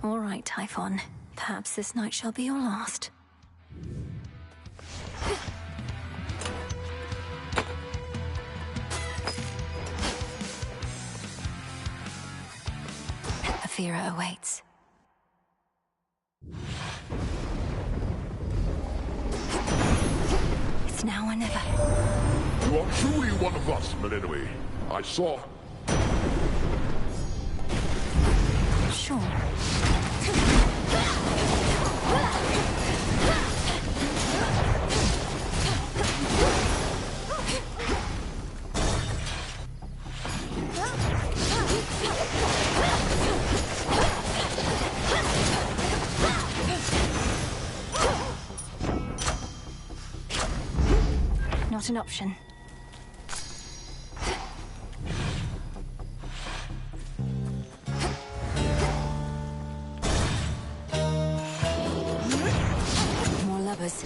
All right, Typhon. Perhaps this night shall be your last. Aphira awaits. It's now or never. You are truly one of us, Melinoe. I saw... Sure. Not an option. More lovers.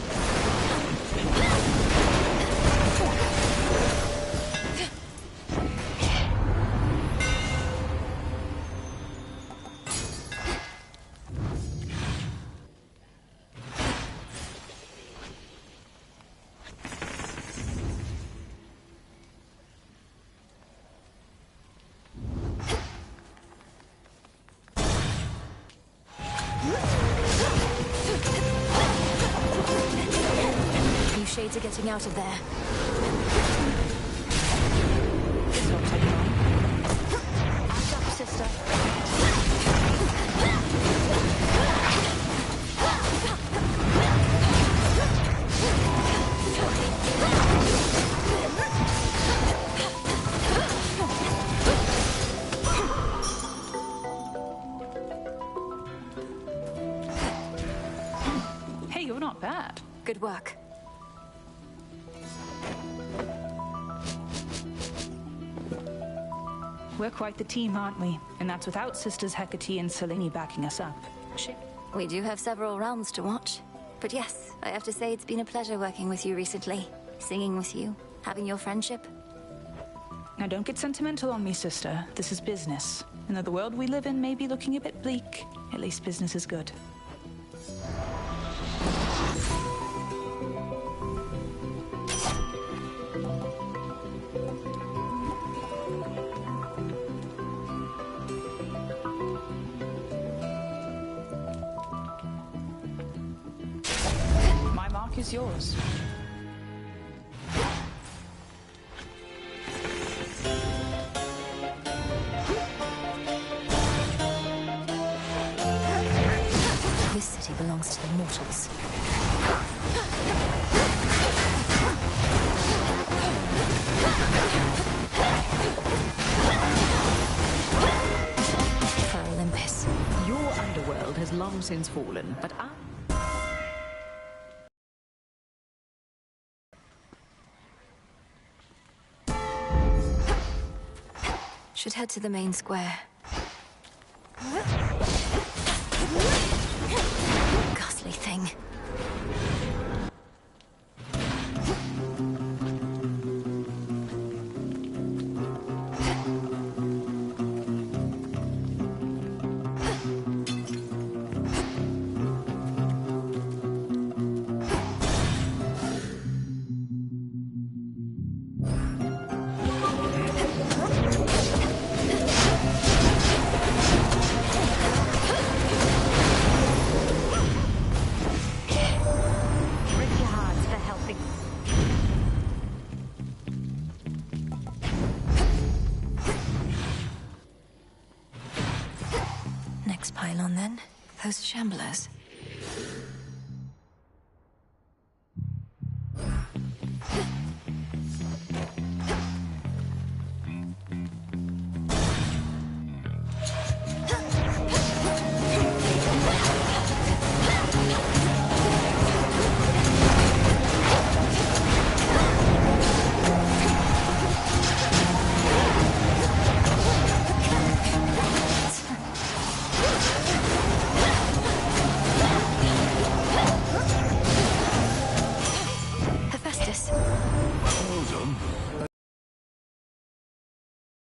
Shades are getting out of there. This won't take long. Act up, sister. Hey, you're not bad. Good work. We're quite the team, aren't we? And that's without Sisters Hecate and Selene backing us up. We do have several realms to watch. But yes, I have to say it's been a pleasure working with you recently. Singing with you, having your friendship. Now don't get sentimental on me, sister. This is business. And though the world we live in may be looking a bit bleak, at least business is good. Is yours. This city belongs to the mortals. For Olympus. Your underworld has long since fallen, but I... Should head to the main square. Ghastly thing. Next pylon, then. Those shamblers.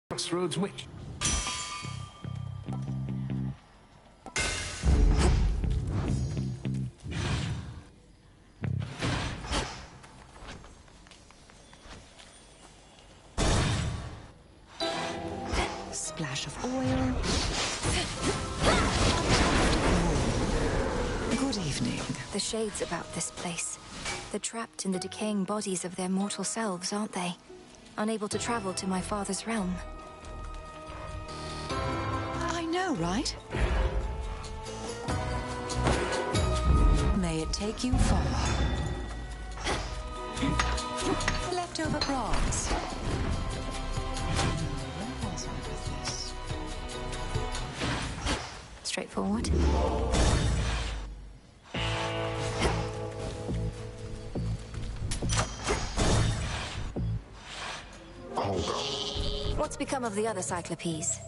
Crossroads Witch. splash of oil. Good evening. The shades about this place. They're trapped in the decaying bodies of their mortal selves, aren't they? Unable to travel to my father's realm. I know, right? May it take you far. Leftover prawns. Where was I with this? Straightforward. Hold up. What's become of the other Cyclopes?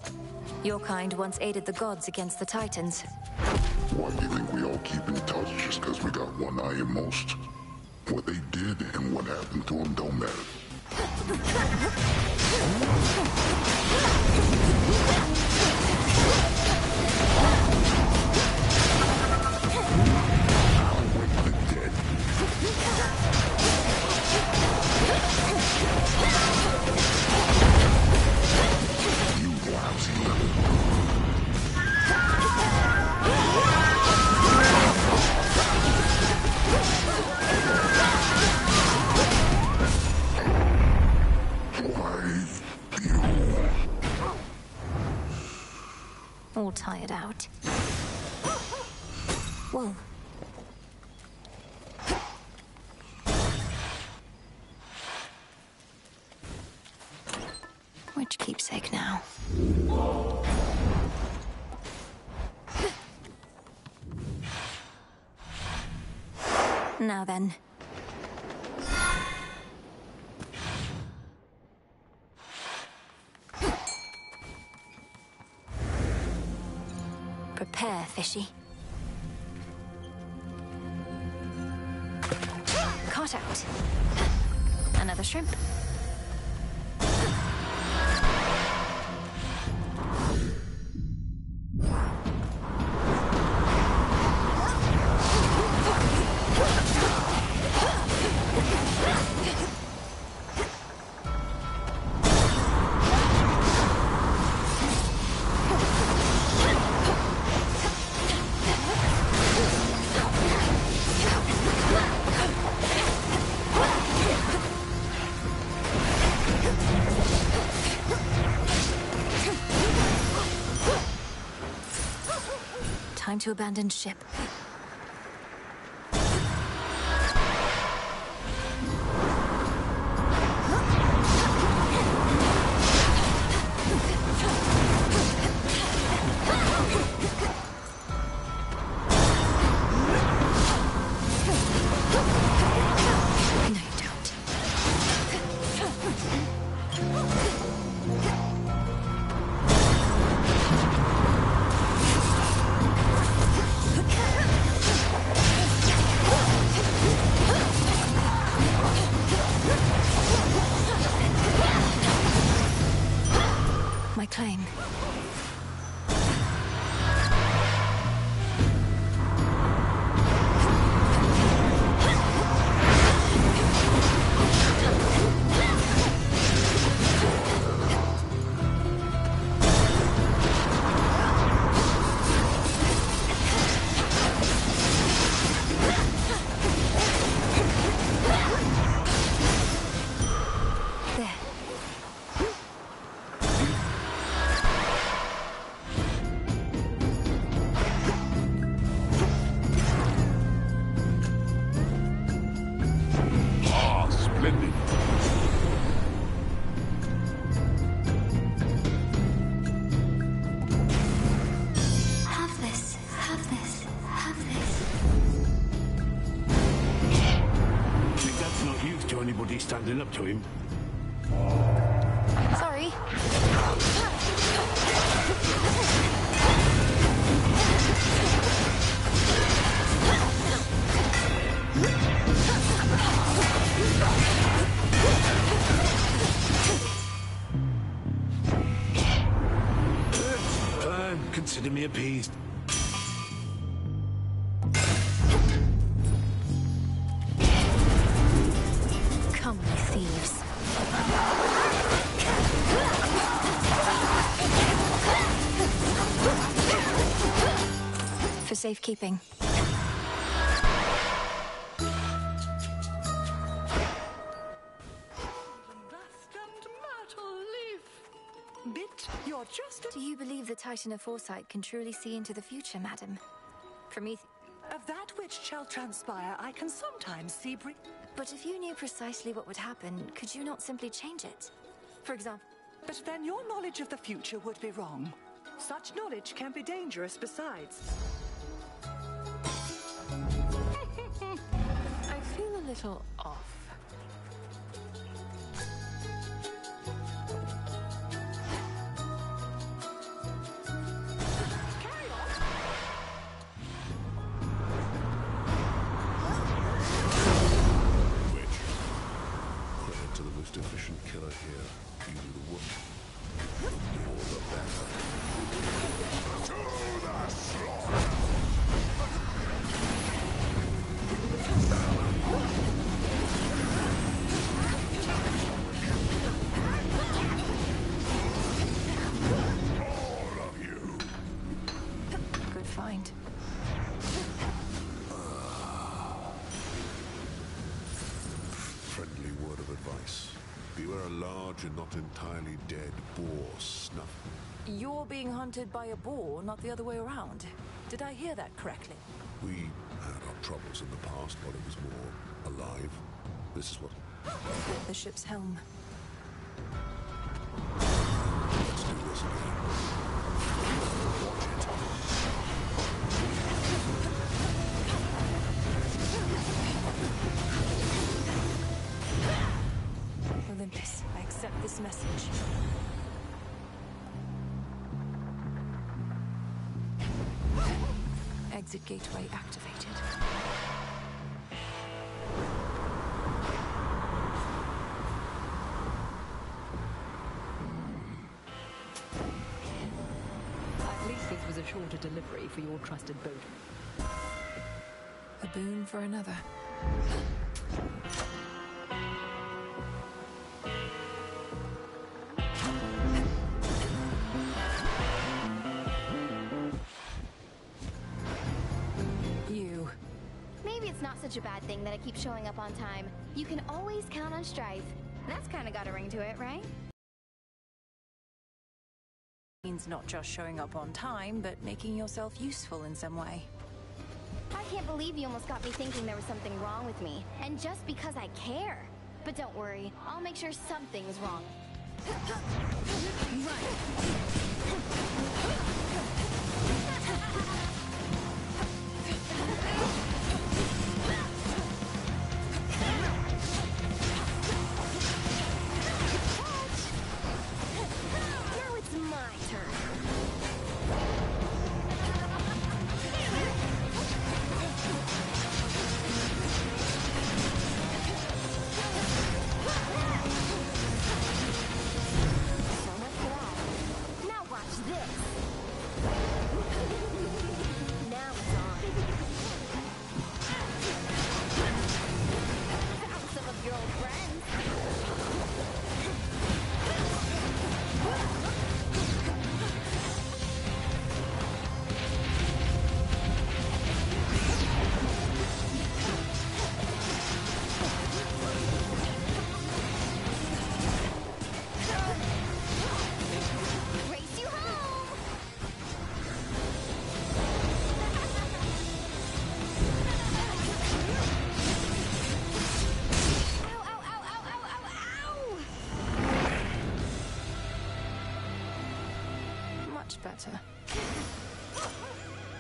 Your kind once aided the gods against the Titans. Why do you think we all keep in touch just because we got one eye at most? What they did and what happened to them don't matter. I'll wake the dead. You lousy little... All tired out. Whoa. Which keepsake now? Now then. Prepare, fishy. Caught out. Another shrimp. Time to abandon ship. My claim. Standing up to him. Sorry. Consider me appeased. Come, you thieves. safekeeping. Bit, you're just Do you believe the Titan of Foresight can truly see into the future, madam? of that which shall transpire, I can sometimes see But if you knew precisely what would happen, could you not simply change it? For example... But then your knowledge of the future would be wrong. Such knowledge can be dangerous besides. I feel a little off. Credit to the most efficient killer here. Either the woman or the better. To the slaughter! All of you! Good find. Friendly word of advice. Beware a large and not entirely dead boar snuff. You're being hunted by a boar, not the other way around. Did I hear that correctly? We had our troubles in the past, but it was more alive. This is what... The ship's helm. Let's do this again. Watch it. Olympus, I accept this message. Exit gateway activated. At least this was a shorter delivery for your trusted boat. A boon for another. You. Maybe it's not such a bad thing that I keep showing up on time. You can always count on Strife. That's kind of got a ring to it, right? Means not just showing up on time, but making yourself useful in some way. I can't believe you almost got me thinking there was something wrong with me. And just because I care. But don't worry, I'll make sure something's wrong. Now it's my turn. So much for that. Now watch this. Now it's on. Found some of your old friends. Race you home! Ow, ow, ow, ow, ow, ow, ow! Much better.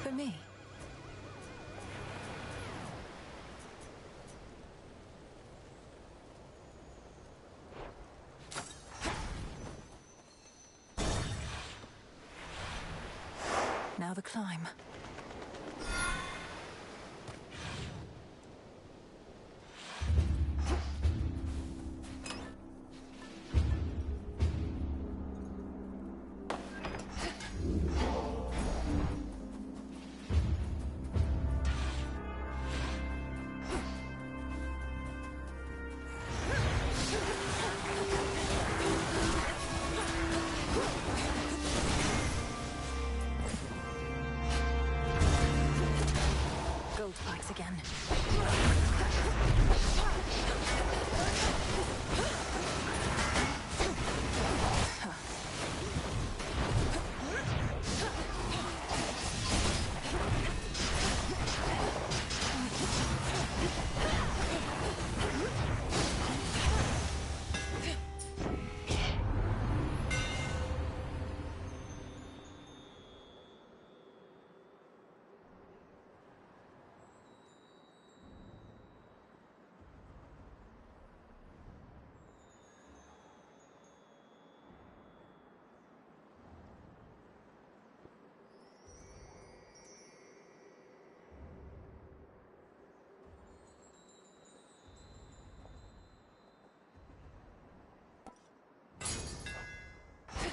For me. Now the climb.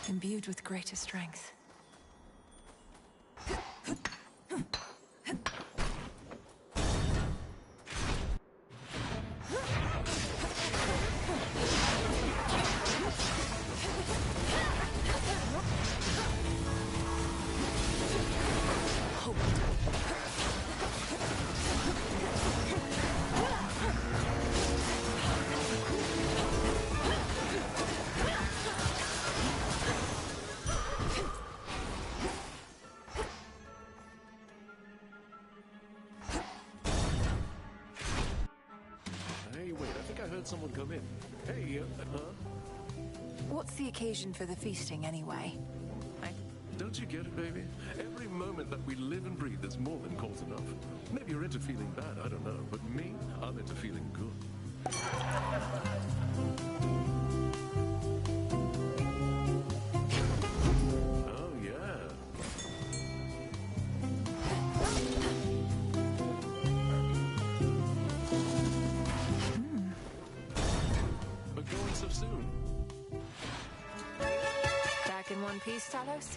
imbued with greater strength. Hey, wait, I think I heard someone come in. Hey, What's the occasion for the feasting, anyway? Don't you get it, baby? Every moment that we live and breathe is more than cause enough. Maybe you're into feeling bad, I don't know. But me, I'm into feeling good. Oh, yeah. But going so soon? Back in one piece, Talos?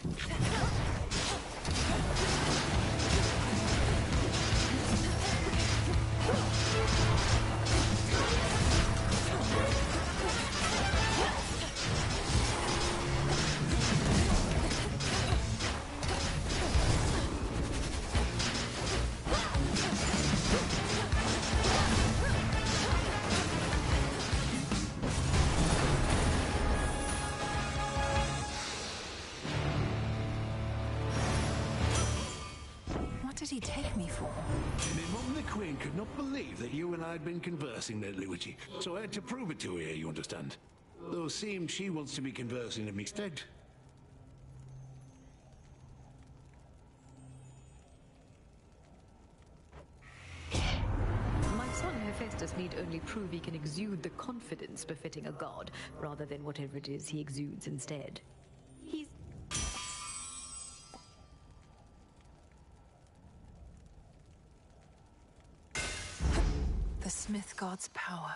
What did he take me for? My mum the Queen could not believe that you and I had been conversing lately, Witchy, so I had to prove it to her, you understand? Though it seems she wants to be conversing in me stead. My son Hephaestus need only prove he can exude the confidence befitting a god, rather than whatever it is he exudes instead. He's... The Smith God's power.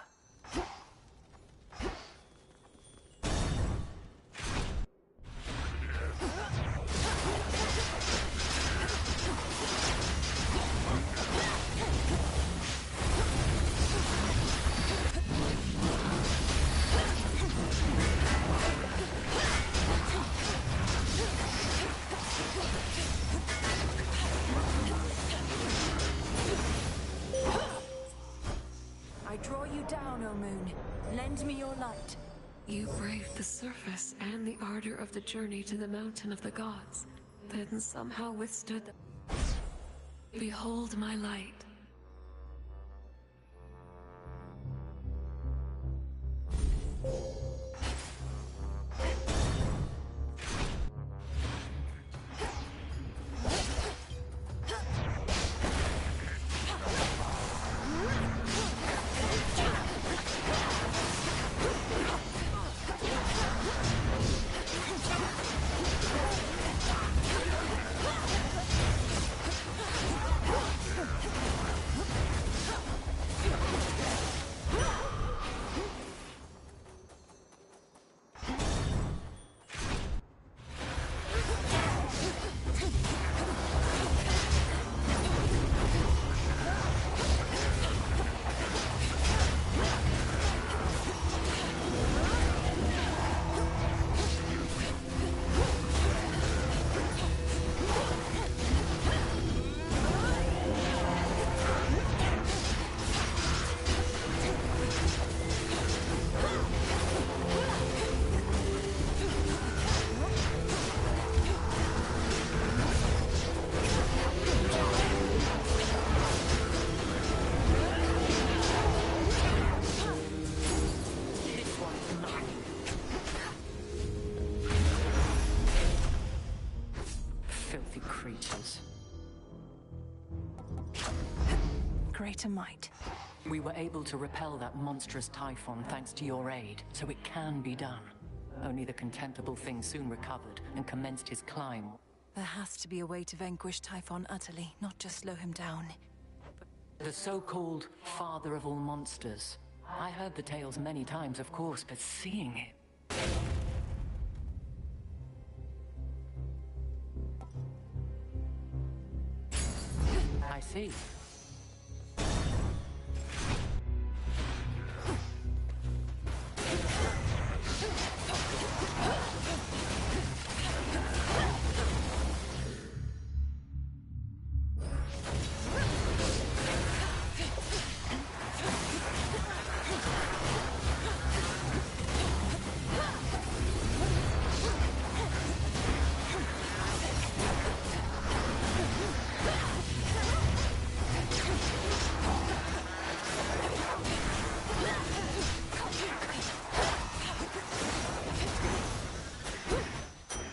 I draw you down, O Moon. Lend me your light. You braved the surface and the ardor of the journey to the mountain of the gods, then somehow withstood the... Behold my light. Greater might. We were able to repel that monstrous Typhon thanks to your aid, so it can be done. Only the contemptible thing soon recovered and commenced his climb. There has to be a way to vanquish Typhon utterly, not just slow him down. The so-called father of all monsters. I heard the tales many times, of course, but seeing it... see.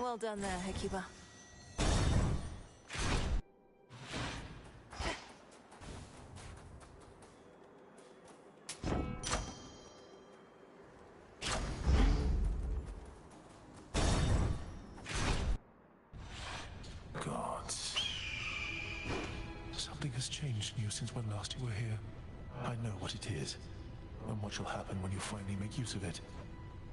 Well done there, Hecuba. Gods. Something has changed in you since when last you were here. I know what it is, and what shall happen when you finally make use of it.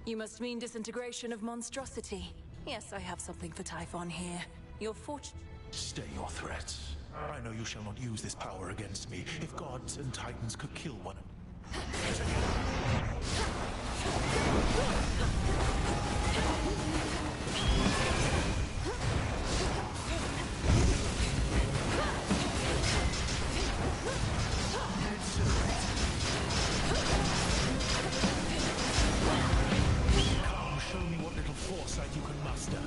You must mean disintegration of monstrosity. Yes, I have something for Typhon here. Your fortune... Stay your threats. I know you shall not use this power against me. If gods and titans could kill one... Come, show me what little foresight you can muster.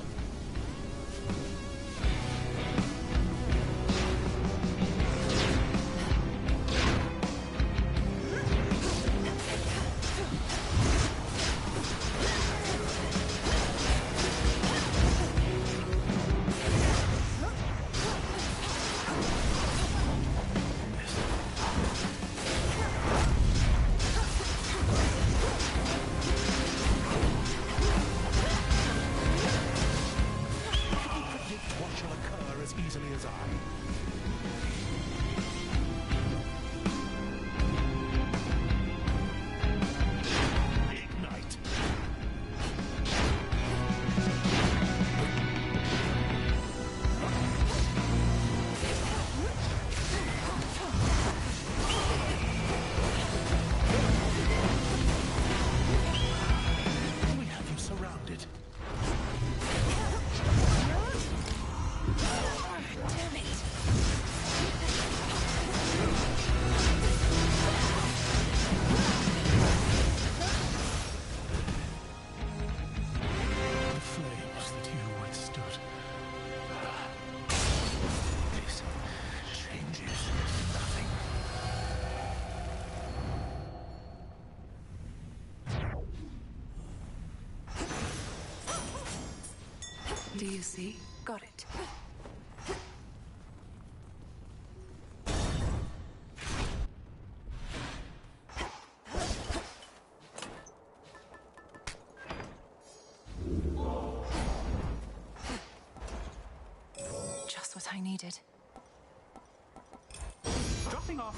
Do you see? Got it. Just what I needed. Dropping off.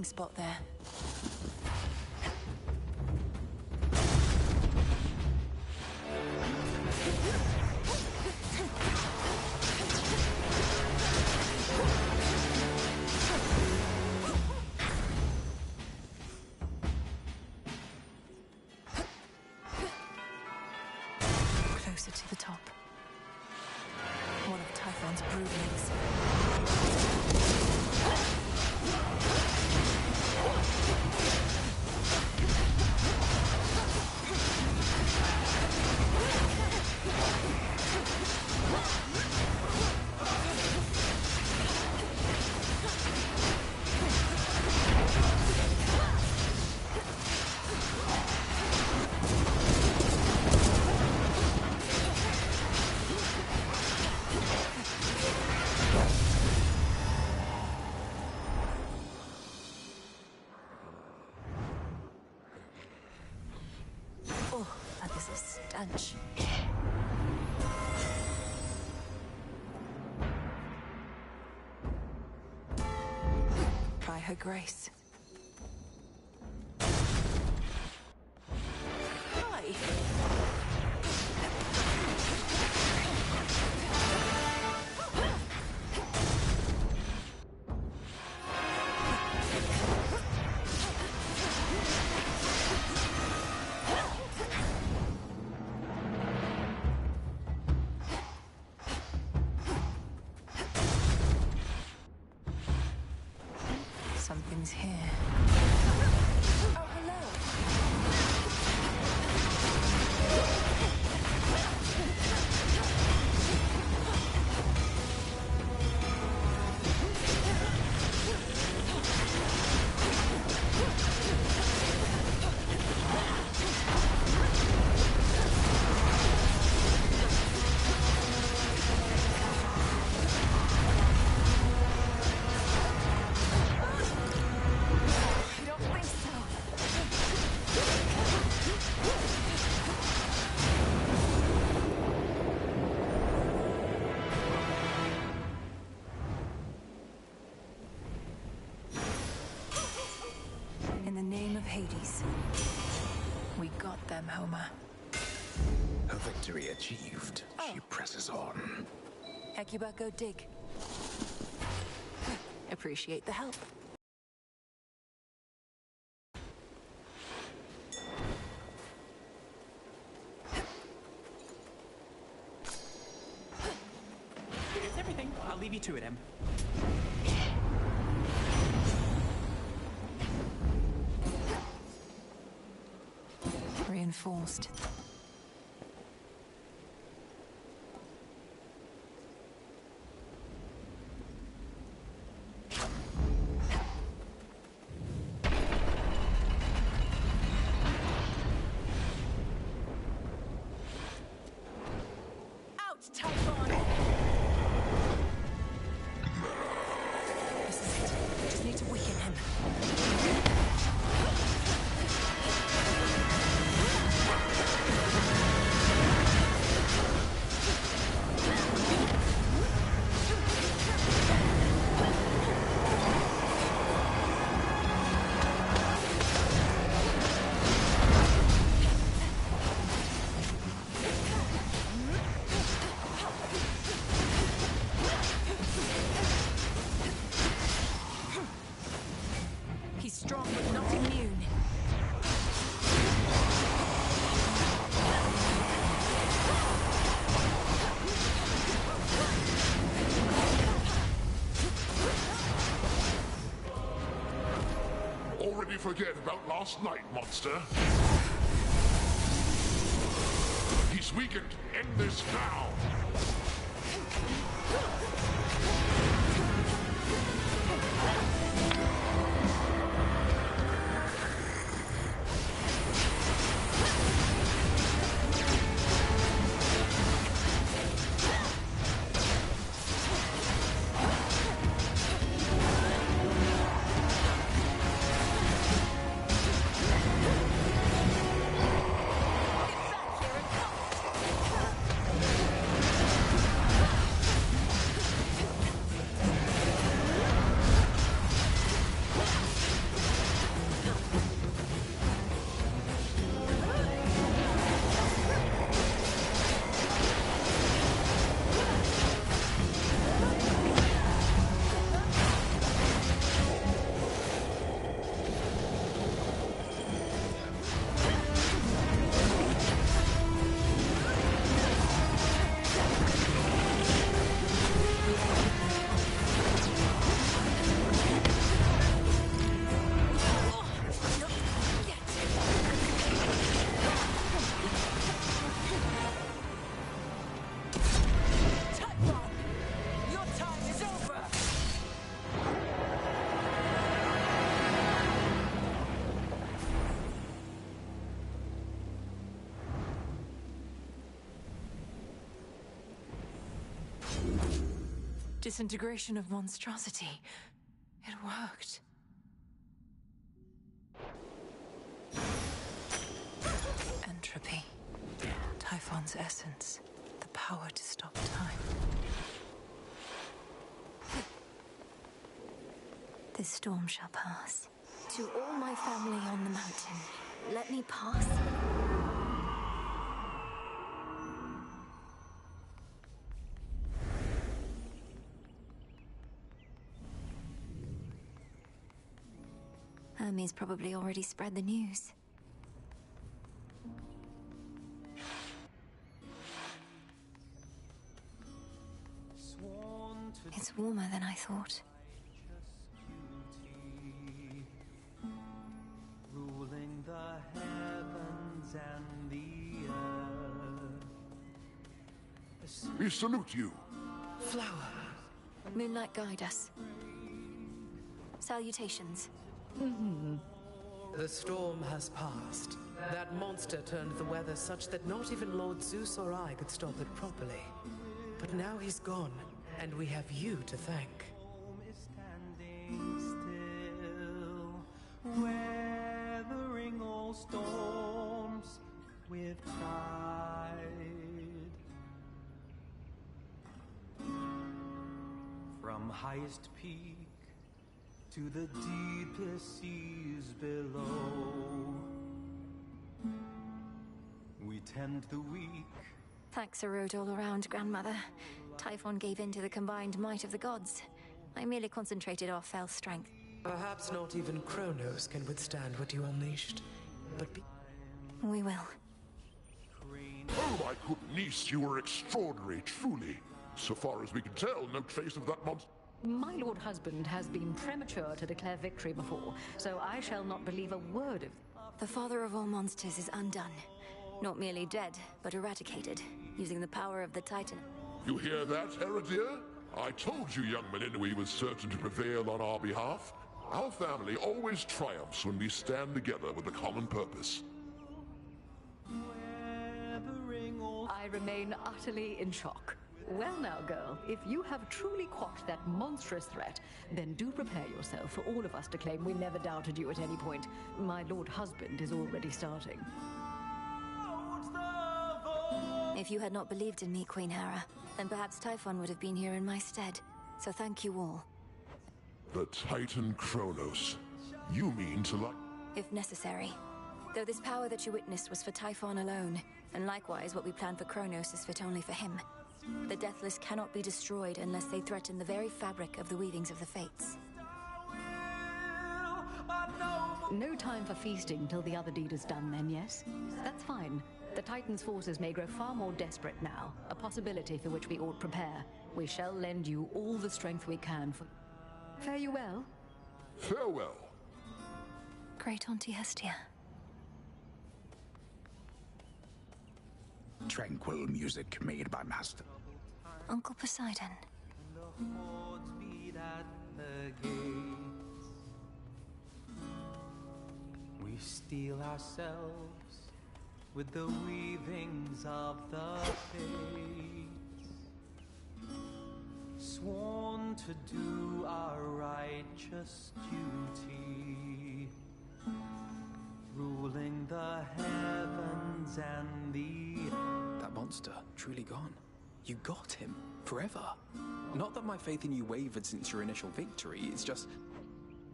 Spot there. Closer to the top. One of Typhon's broodlings. flinch. Try her grace. Hi. Something's here. Oh, hello. I don't think so. In the name of Hades, we got them, Homer. Her victory achieved, she presses on. Hecuba, go dig. Appreciate the help. It's everything. I'll leave you to it, Em. Reinforced. Out, Typhon! This is it. We just need to weaken him. He's strong but not immune. Already forget about last night, monster. He's weakened. End this now. Typhon! Your time is over! Disintegration of monstrosity. It worked. Entropy. Typhon's essence, the power to stop time. This storm shall pass. To all my family on the mountain, let me pass. Hermes probably already spread the news. It's warmer than I thought. Ruling the heavens and the earth. We salute you. Flower. Moonlight, guide us. Salutations. The storm has passed. That monster turned the weather such that not even Lord Zeus or I could stop it properly. But now he's gone, and we have you to thank. Weathering all storms with pride. From highest peak to the deepest seas below, we tend the weak. Thanks a road all around, Grandmother. Typhon gave in to the combined might of the gods. I merely concentrated our fell strength. Perhaps not even Kronos can withstand what you unleashed. But we will. Oh, my good niece, you were extraordinary, truly. So far as we can tell, no trace of that monster. My lord husband has been premature to declare victory before, so I shall not believe a word of... The father of all monsters is undone. Not merely dead, but eradicated, using the power of the Titan. You hear that, Heredia? I told you young Meninui was certain to prevail on our behalf. Our family always triumphs when we stand together with a common purpose. I remain utterly in shock. Well now, girl, if you have truly quashed that monstrous threat, then do prepare yourself for all of us to claim we never doubted you at any point. My lord husband is already starting. If you had not believed in me, Queen Hera, then perhaps Typhon would have been here in my stead. So thank you all. The Titan Kronos. You mean to like... If necessary. Though this power that you witnessed was for Typhon alone, and likewise what we planned for Kronos is fit only for him. The Deathless cannot be destroyed unless they threaten the very fabric of the weavings of the Fates. No time for feasting till the other deed is done then, yes? That's fine. The Titan's forces may grow far more desperate now, a possibility for which we ought prepare. We shall lend you all the strength we can for... Fare you well. Farewell. Great Auntie Hestia. Tranquil music made by Master. Uncle Poseidon. We steel ourselves with the weavings of the fates, sworn to do our righteous duty, ruling the heavens and the earth. That monster, truly gone. You got him. Forever. Not that my faith in you wavered since your initial victory, it's just...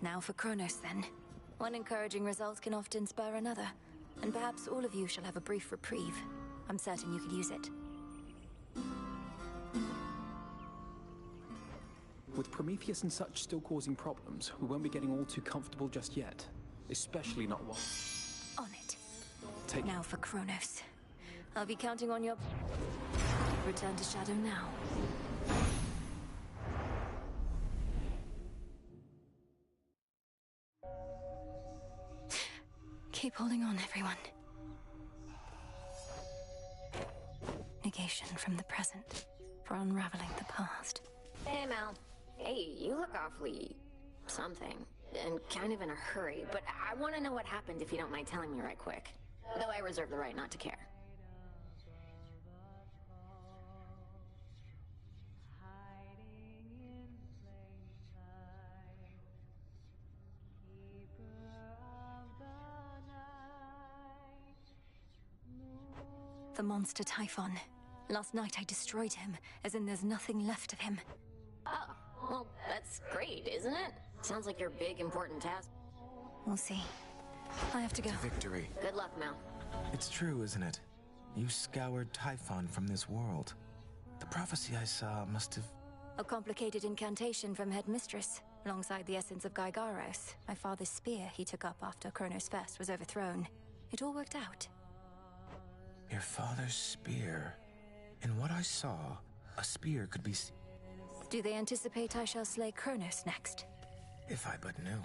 Now for Kronos, then. One encouraging result can often spur another, and perhaps all of you shall have a brief reprieve. I'm certain you could use it. With Prometheus and such still causing problems, we won't be getting all too comfortable just yet. Especially not while... On it. Now for Kronos. I'll be counting on your... Return to Shadow now. Keep holding on, everyone. Negation from the present, for unraveling the past. Hey, Mal. Hey, you look awfully... something. And kind of in a hurry, but I want to know what happened if you don't mind telling me right quick. Though I reserve the right not to care. The monster Typhon. Last night I destroyed him, as in there's nothing left of him. Oh, well, that's great, isn't it? Sounds like your big, important task. We'll see. I have to go. Victory. Good luck, Mel. It's true, isn't it? You scoured Typhon from this world. The prophecy I saw must have... A complicated incantation from Headmistress, alongside the essence of Gygaros, my father's spear he took up after Kronos Fest was overthrown. It all worked out. Your father's spear. In what I saw, a spear could be... Do they anticipate I shall slay Kronos next? If I but knew.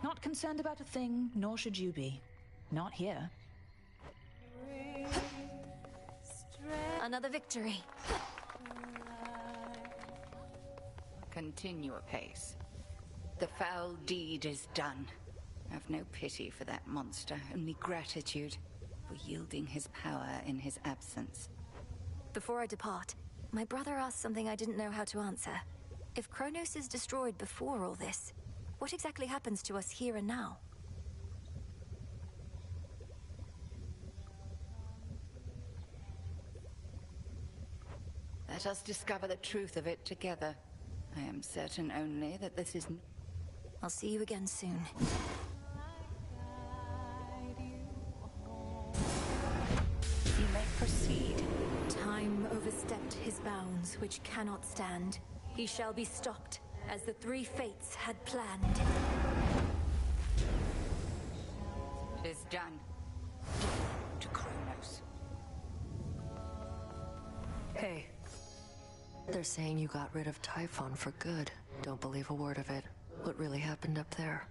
Not concerned about a thing, nor should you be. Not here. Another victory. Continue apace. The foul deed is done. Have no pity for that monster, only gratitude for yielding his power in his absence. Before I depart, my brother asked something I didn't know how to answer. If Kronos is destroyed before all this, what exactly happens to us here and now? Let us discover the truth of it together. I am certain only that this is... I'll see you again soon. You may proceed. Time overstepped his bounds, which cannot stand. He shall be stopped, as the three fates had planned. It is done. To Kronos. Hey. They're saying you got rid of Typhon for good. Don't believe a word of it. What really happened up there?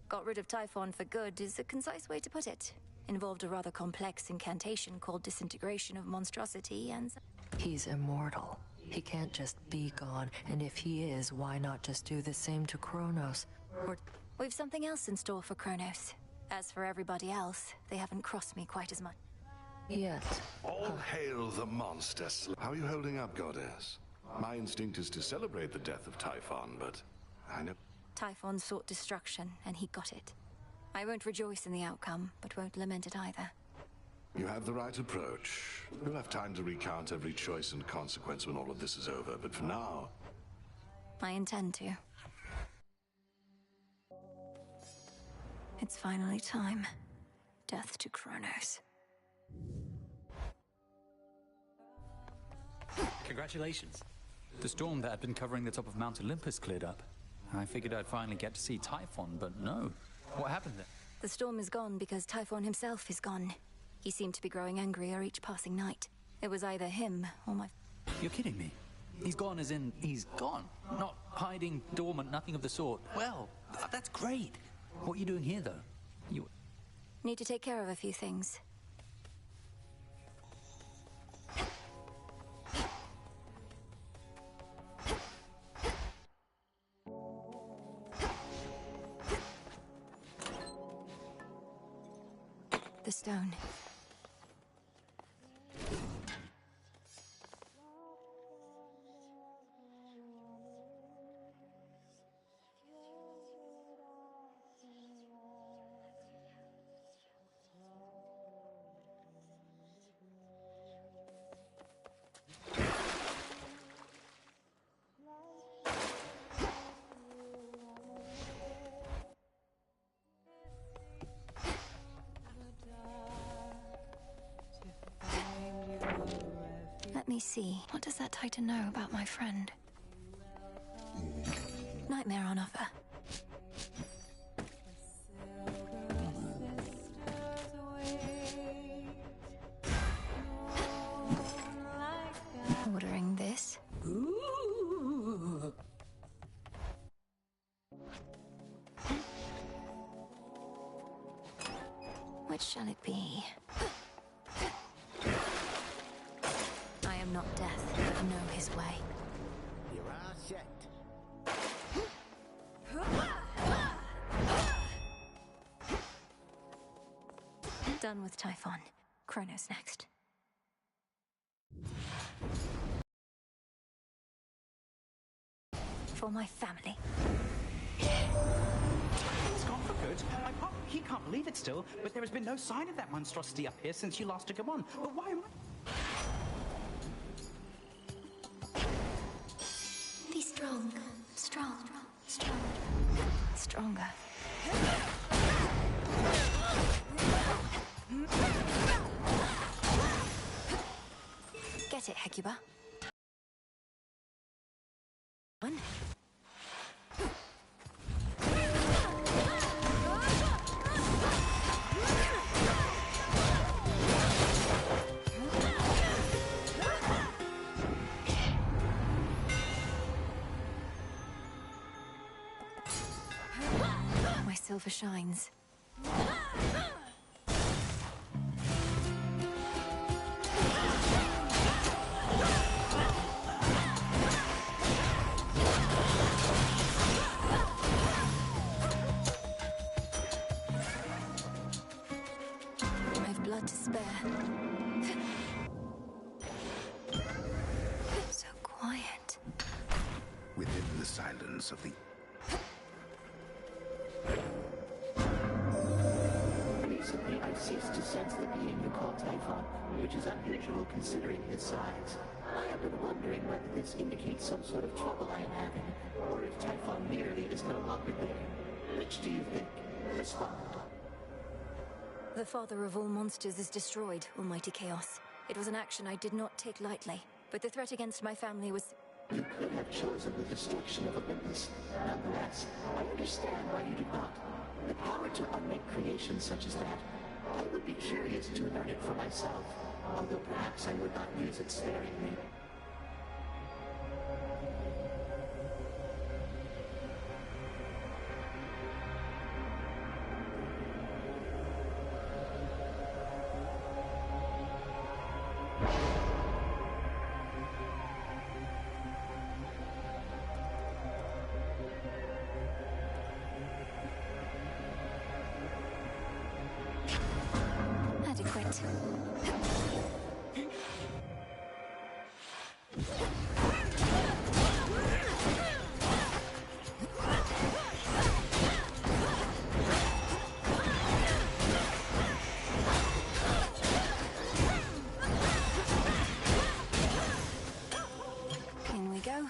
Got rid of Typhon for good is a concise way to put it. Involved a rather complex incantation called Disintegration of Monstrosity and... He's immortal. He can't just be gone, and if he is, why not just do the same to Kronos? We've something else in store for Kronos. As for everybody else, they haven't crossed me quite as much. Yet. All hail the monster. How are you holding up, Goddess? My instinct is to celebrate the death of Typhon, but I know... Typhon sought destruction, and he got it. I won't rejoice in the outcome, but won't lament it either. You have the right approach. We'll have time to recount every choice and consequence when all of this is over, but for now... I intend to. It's finally time. Death to Kronos. Congratulations. The storm that had been covering the top of Mount Olympus cleared up. I figured I'd finally get to see Typhon, but no. What happened there? The storm is gone because Typhon himself is gone. He seemed to be growing angrier each passing night. It was either him or my... You're kidding me. He's gone as in he's gone. Not hiding, dormant, nothing of the sort. Well, that's great. What are you doing here, though? You... Need to take care of a few things. The stone. Let me see. What does that Titan know about my friend? Nightmare on offer. Ordering this. Ooh. Which shall it be? I am not death, but know his way. You're all set. Done with Typhon. Kronos next. For my family. It's gone for good. good. My pop, he can't believe it still, but there has been no sign of that monstrosity up here since you last took him on. But why am I... Be strong. Strong. Strong. Stronger. Get it, Hecuba. One. My silver shines. I've blood to spare. So quiet. Within the silence of the... Recently, I've ceased to sense the being you call Typhon, which is unusual considering his size. I have been wondering whether this indicates some sort of trouble I am having, or if Typhon merely is no longer there. Which do you think? Respond. The father of all monsters is destroyed, Almighty Chaos. It was an action I did not take lightly, but the threat against my family was... You could have chosen the destruction of Olympus. Nonetheless, I understand why you did not. The power to unmake creations such as that, I would be curious to learn it for myself, although perhaps I would not use it sparingly. Adequate. In we go.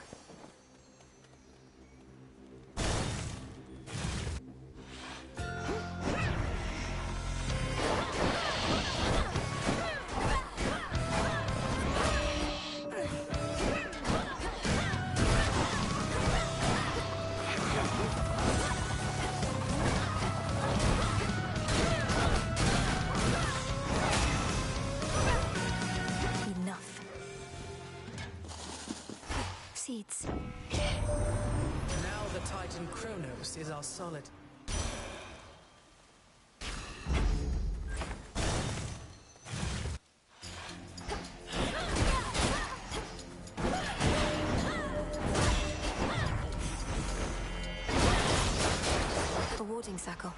Enough. Seeds. Now the Titan Kronos is our solid. A warding circle.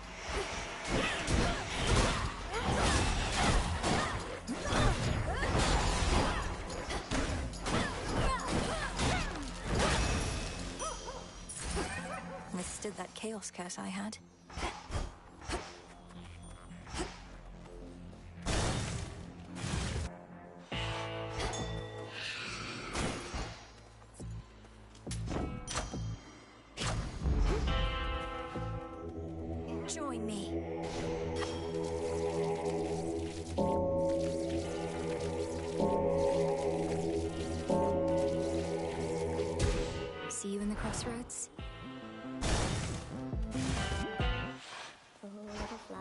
Withstood that chaos curse I had. Join me. See you in the crossroads. Oh, little fly.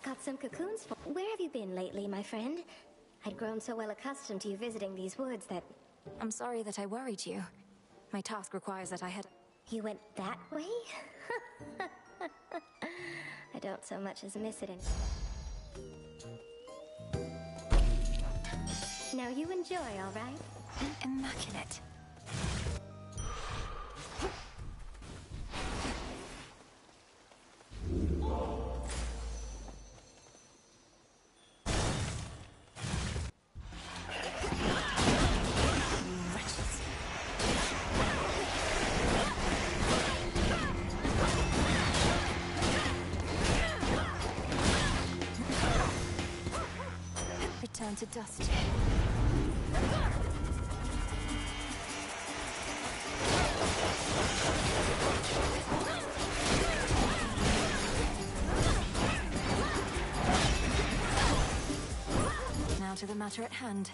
Got some cocoons for... Where have you been lately, my friend? I'd grown so well accustomed to you visiting these woods that... I'm sorry that I worried you. My task requires that I head... You went that way? I don't so much as miss it in... Now you enjoy, all right? Immaculate. dust. Now to the matter at hand.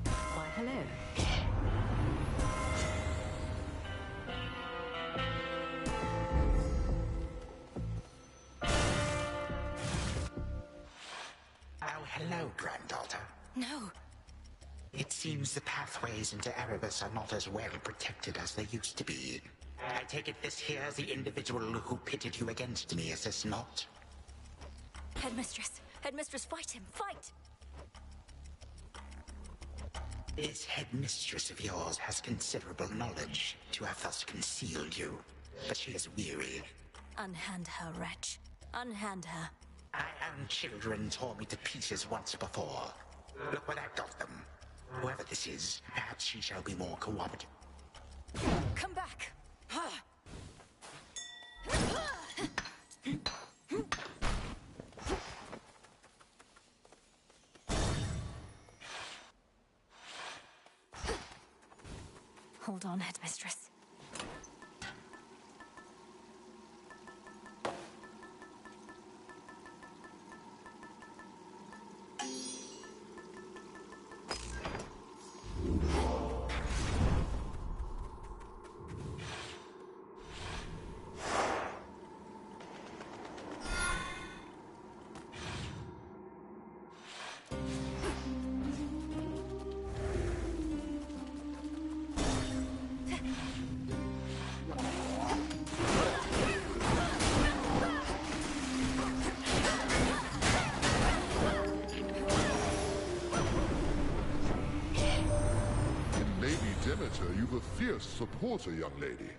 Why, hello. Oh, hello, granddaughter. No. It seems the pathways into Erebus are not as well protected as they used to be. I take it this here's the individual who pitted you against me, is this not? Headmistress! Headmistress, fight him! Fight! This headmistress of yours has considerable knowledge to have thus concealed you, but she is weary. Unhand her, wretch. Unhand her. My own children tore me to pieces once before. Look where that got them. Whoever this is, perhaps she shall be more cooperative. Come back! Hold on, Headmistress. Demeter, you've a fierce supporter, young lady.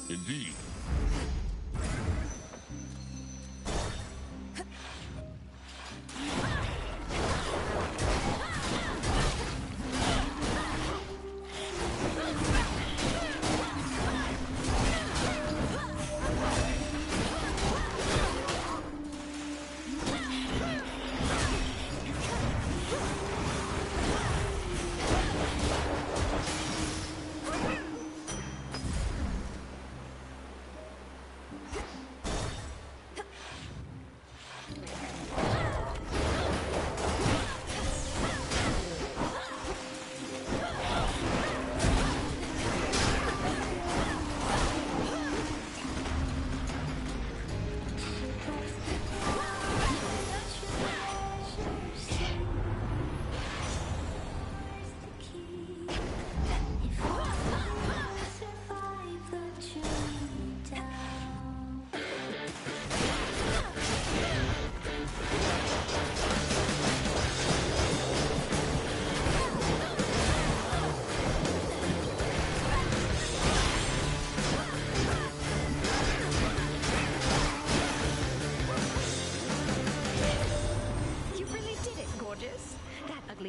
Indeed.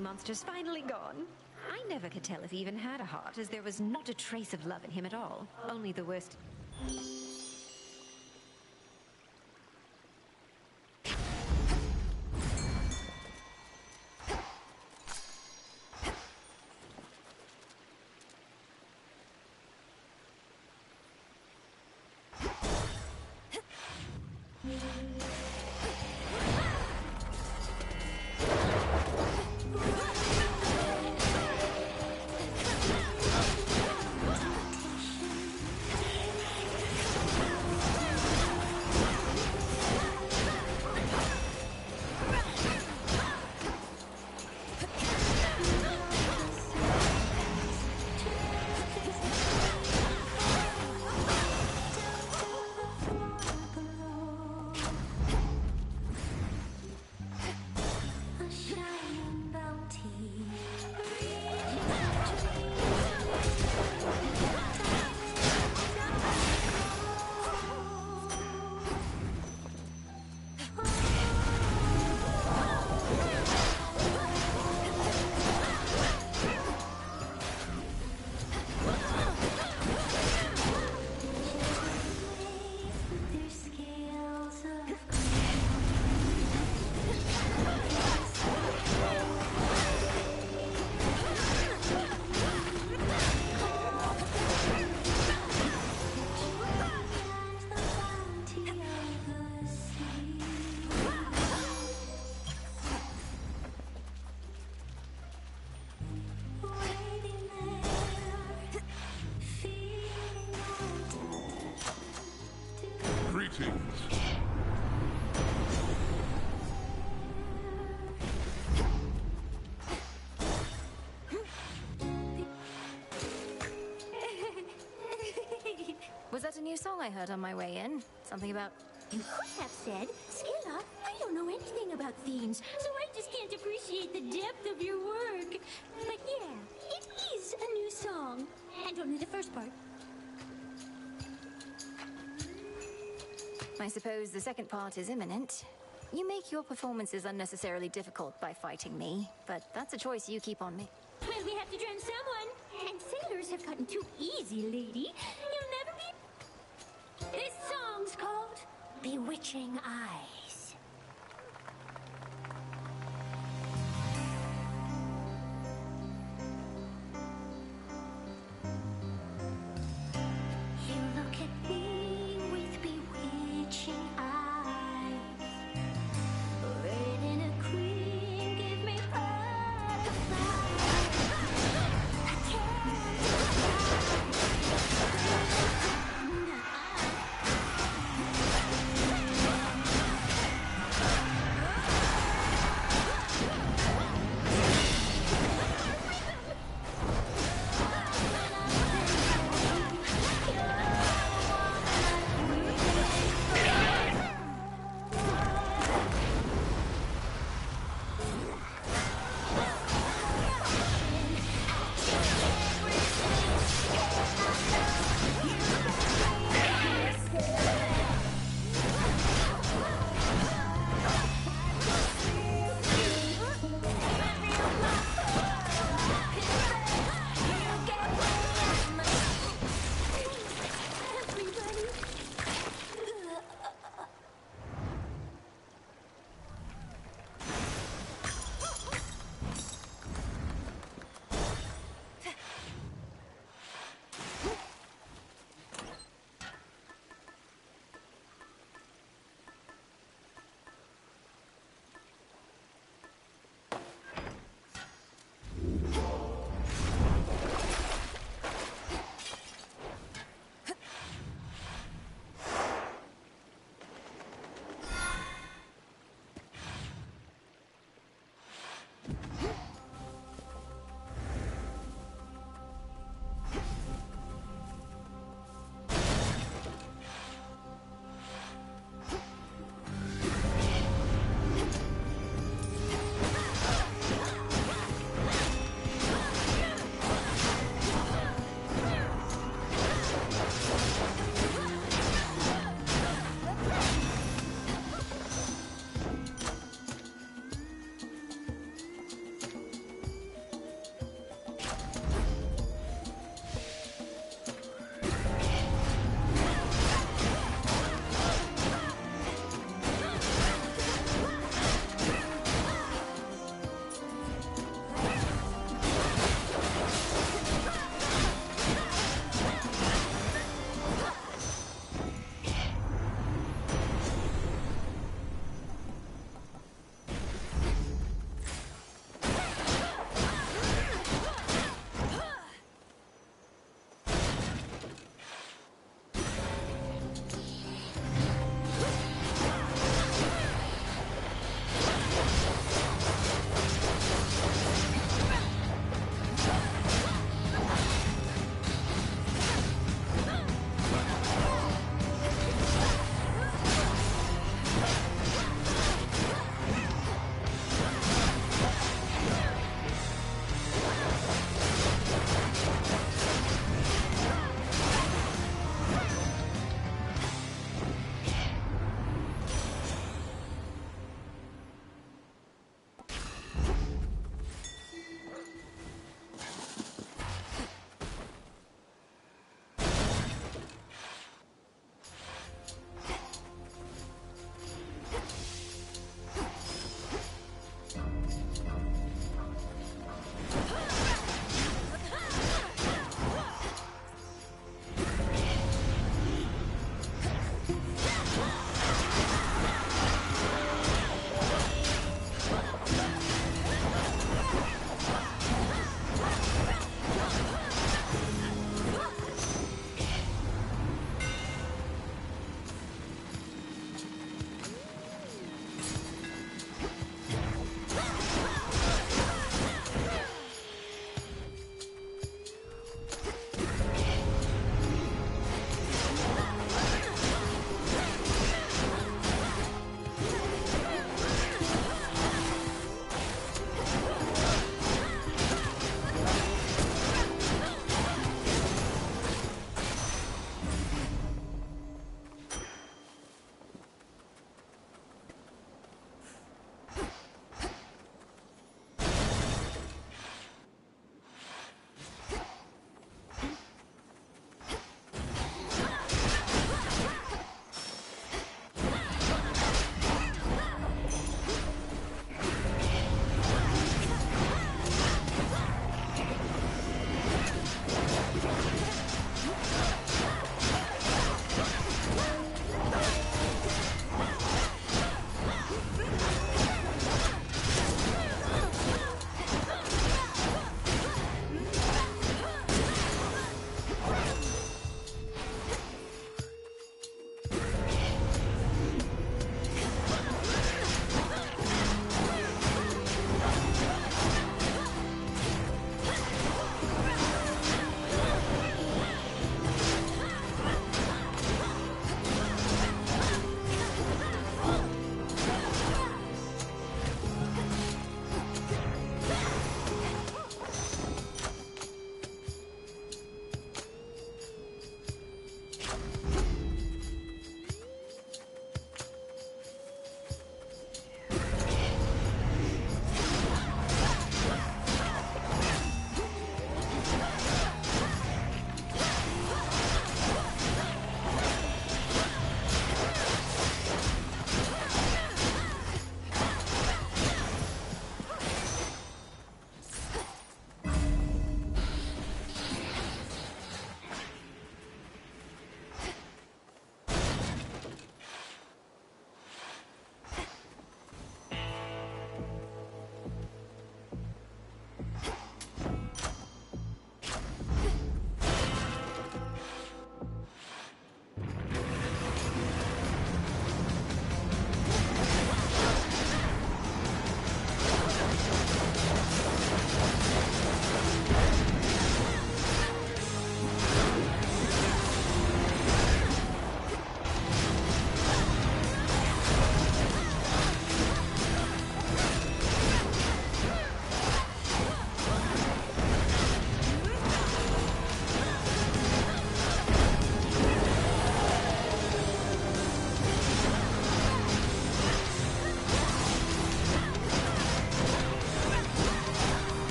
Monster's finally gone. I never could tell if he even had a heart, as there was not a trace of love in him at all. Only the worst. new song I heard on my way in. Something about... You could have said, Skilla, I don't know anything about themes, so I just can't appreciate the depth of your work. But yeah, it is a new song. And only the first part. I suppose the second part is imminent. You make your performances unnecessarily difficult by fighting me, but that's a choice you keep on me. Well, we have to drown someone. And sailors have gotten too easy, lady. You'll never be... This song's called Bewitching Eyes. You look at me with bewitching eyes. Red in a cream, give me butterflies. I can't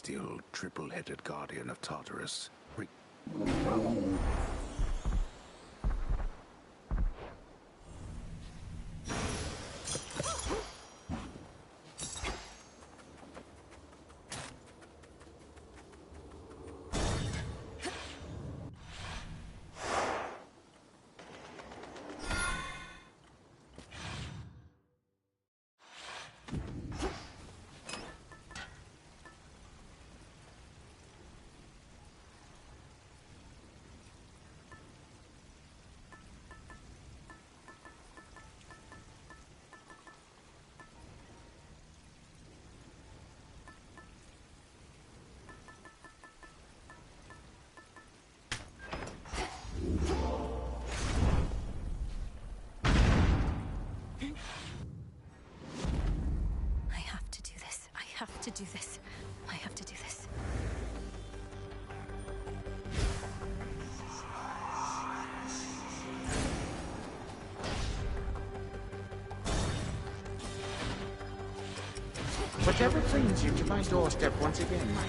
celestial, triple-headed guardian of Tartarus. I have to do this. I have to do this. Whatever brings you to my doorstep once again, my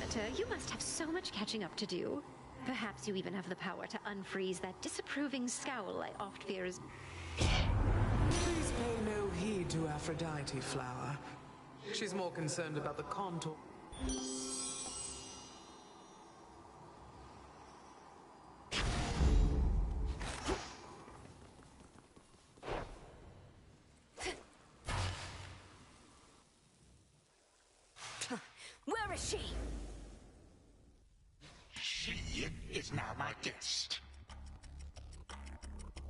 matter? You must have so much catching up to do. Perhaps you even have the power to unfreeze that disapproving scowl I oft fear is... Please pay no heed to Aphrodite, Flower. She's more concerned about the contour. Where is she? She is now my guest.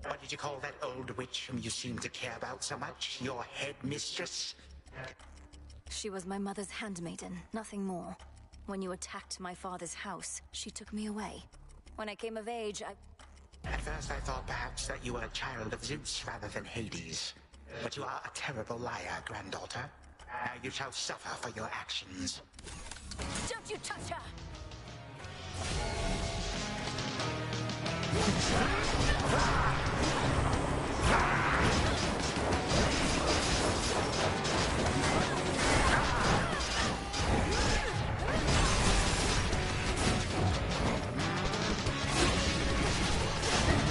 What did you call that old witch whom you seem to care about so much? Your headmistress? She was my mother's handmaiden, nothing more. When you attacked my father's house, she took me away. When I came of age, At first I thought perhaps that you were a child of Zeus rather than Hades. But you are a terrible liar, granddaughter. Now you shall suffer for your actions. Don't you touch her!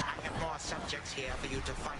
I have more subjects here for you to fight.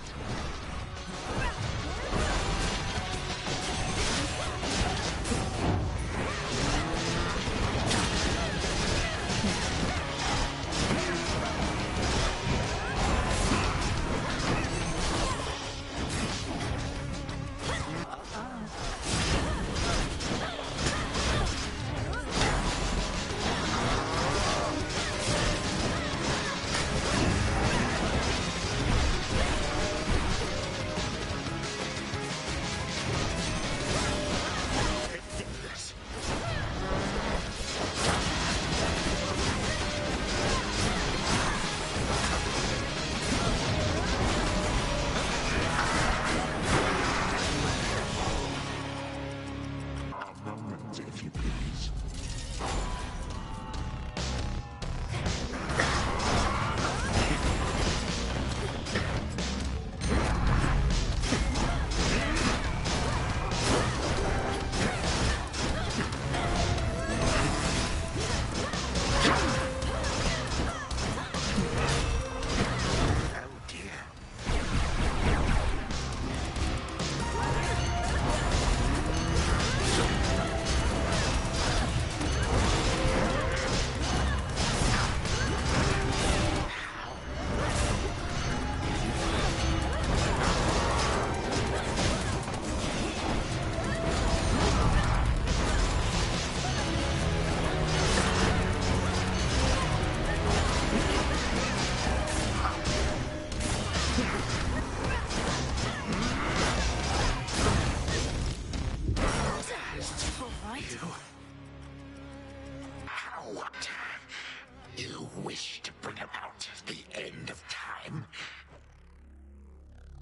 You wish to bring about the end of time?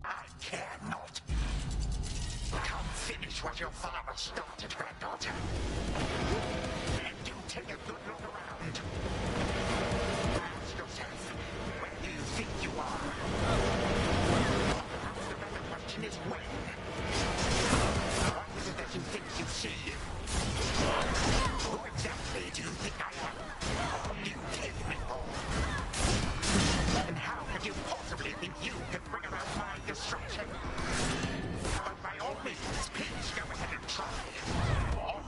I care not. Come finish what your father started, granddaughter. And do take a good look around. Ask yourself, where do you think you are? Perhaps the better question is when. What is it that you think you see? Who exactly do you think I am? You take me for? And how could you possibly think you can bring about my destruction? But by all means, please go ahead and try. Or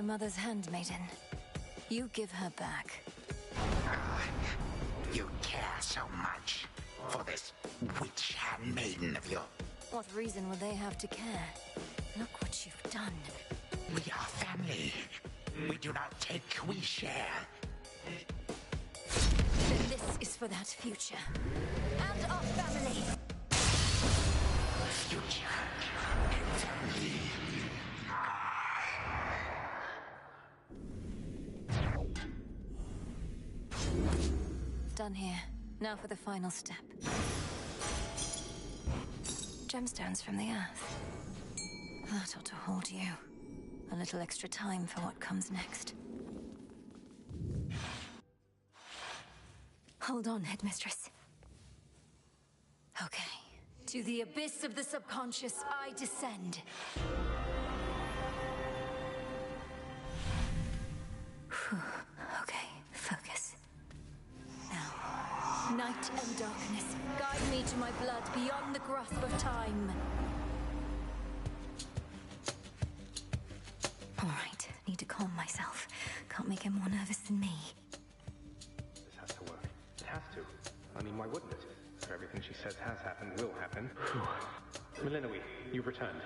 my mother's handmaiden. You give her back. You care so much for this witch handmaiden of yours. What reason would they have to care? Look what you've done. We are family. We do not take, we share. Then this is for that future. And our family. Future and family. Done here. Now for the final step. Gemstones from the earth. That ought to hold you. A little extra time for what comes next. Hold on, Headmistress. Okay. To the abyss of the subconscious, I descend. Okay, focus. Now, night and darkness, guide me to my blood beyond the grasp of time. All right, need to calm myself. Can't make him more nervous than me. This has to work. It has to. I mean, why wouldn't it? If everything she says has happened, will happen. Melinoe, you've returned.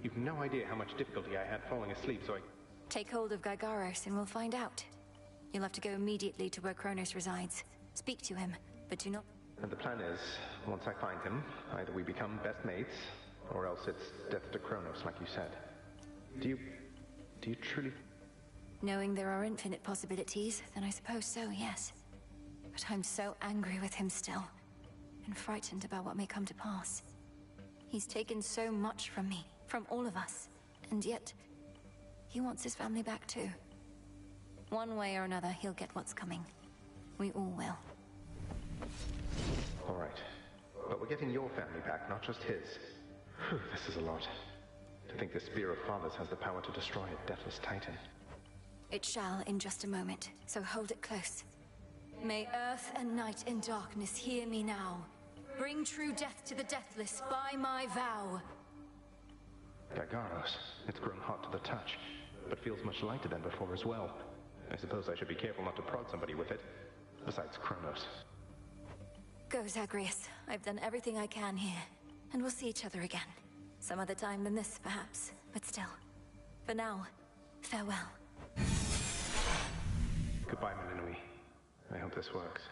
You've no idea how much difficulty I had falling asleep, so I... Take hold of Gygaros and we'll find out. You'll have to go immediately to where Kronos resides. Speak to him, but do not... And the plan is, once I find him, either we become best mates, or else it's death to Kronos, like you said. Do you truly... Knowing there are infinite possibilities, then I suppose so, yes. But I'm so angry with him still, and frightened about what may come to pass. He's taken so much from me, from all of us, and yet... he wants his family back too. One way or another, he'll get what's coming. We all will. All right. But we're getting your family back, not just his. Whew, this is a lot. To think the Spear of Fathers has the power to destroy a deathless titan. It shall in just a moment, so hold it close. May earth and night and darkness hear me now. Bring true death to the deathless by my vow. Gygaros, it's grown hot to the touch, but feels much lighter than before as well. I suppose I should be careful not to prod somebody with it. Besides Kronos. Go, Zagreus. I've done everything I can here. And we'll see each other again. Some other time than this, perhaps. But still. For now, farewell. Goodbye, Melinoe. I hope this works.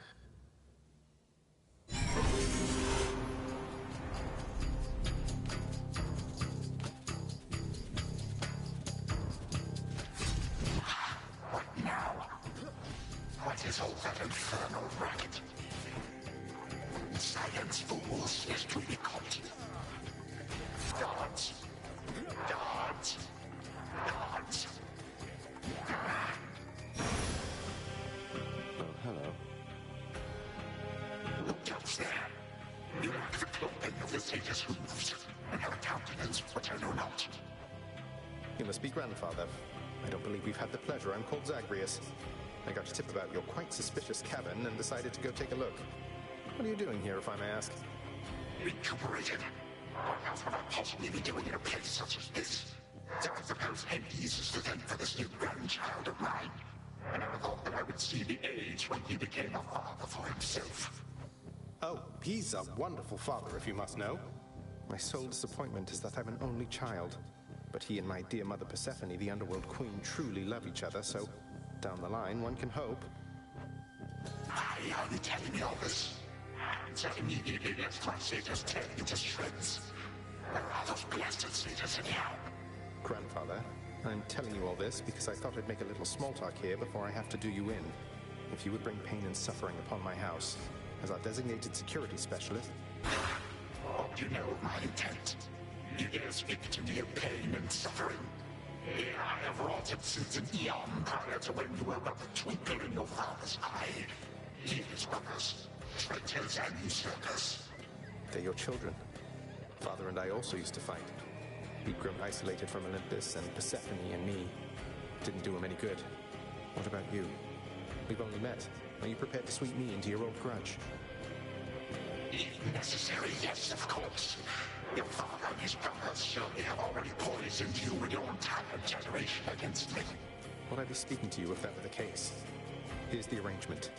What now? What is all that infernal racket? Science fools, lest we be caught. Guards! Guards! Guards! Oh, hello. Look else there. You lack the clothing of the satyrs hooves, and have a countenance which I know not. You must be grandfather. I don't believe we've had the pleasure. I'm called Zagreus. I got a tip about your quite suspicious cabin and decided to go take a look. What are you doing here, if I may ask? Recuperated. What else would I possibly be doing in a place such as this? So I suppose Hades is to thank for this new grandchild of mine. I never thought that I would see the age when he became a father for himself. Oh, he's a wonderful father, if you must know. My sole disappointment is that I'm an only child. But he and my dear mother Persephone, the Underworld Queen, truly love each other, so down the line, one can hope. Why are you telling me all this? So immediately left my satyrs tear you to shreds. Where are those blasted satyrs anyhow? Grandfather, I'm telling you all this because I thought I'd make a little small talk here before I have to do you in. If you would bring pain and suffering upon my house, as our designated security specialist... What do you know of my intent? You dare speak to me of pain and suffering? Here I have wrought it since an eon prior to when you were but the twinkle in your father's eye. He and his brothers, traitors and usurpers. They're your children. Father and I also used to fight. We'd grown isolated from Olympus, and Persephone and me didn't do him any good. What about you? We've only met. Are you prepared to sweep me into your old grudge? If necessary, yes, of course. Your father and his brothers surely have already poisoned you and your entire generation against me. Would I be speaking to you if that were the case? Here's the arrangement.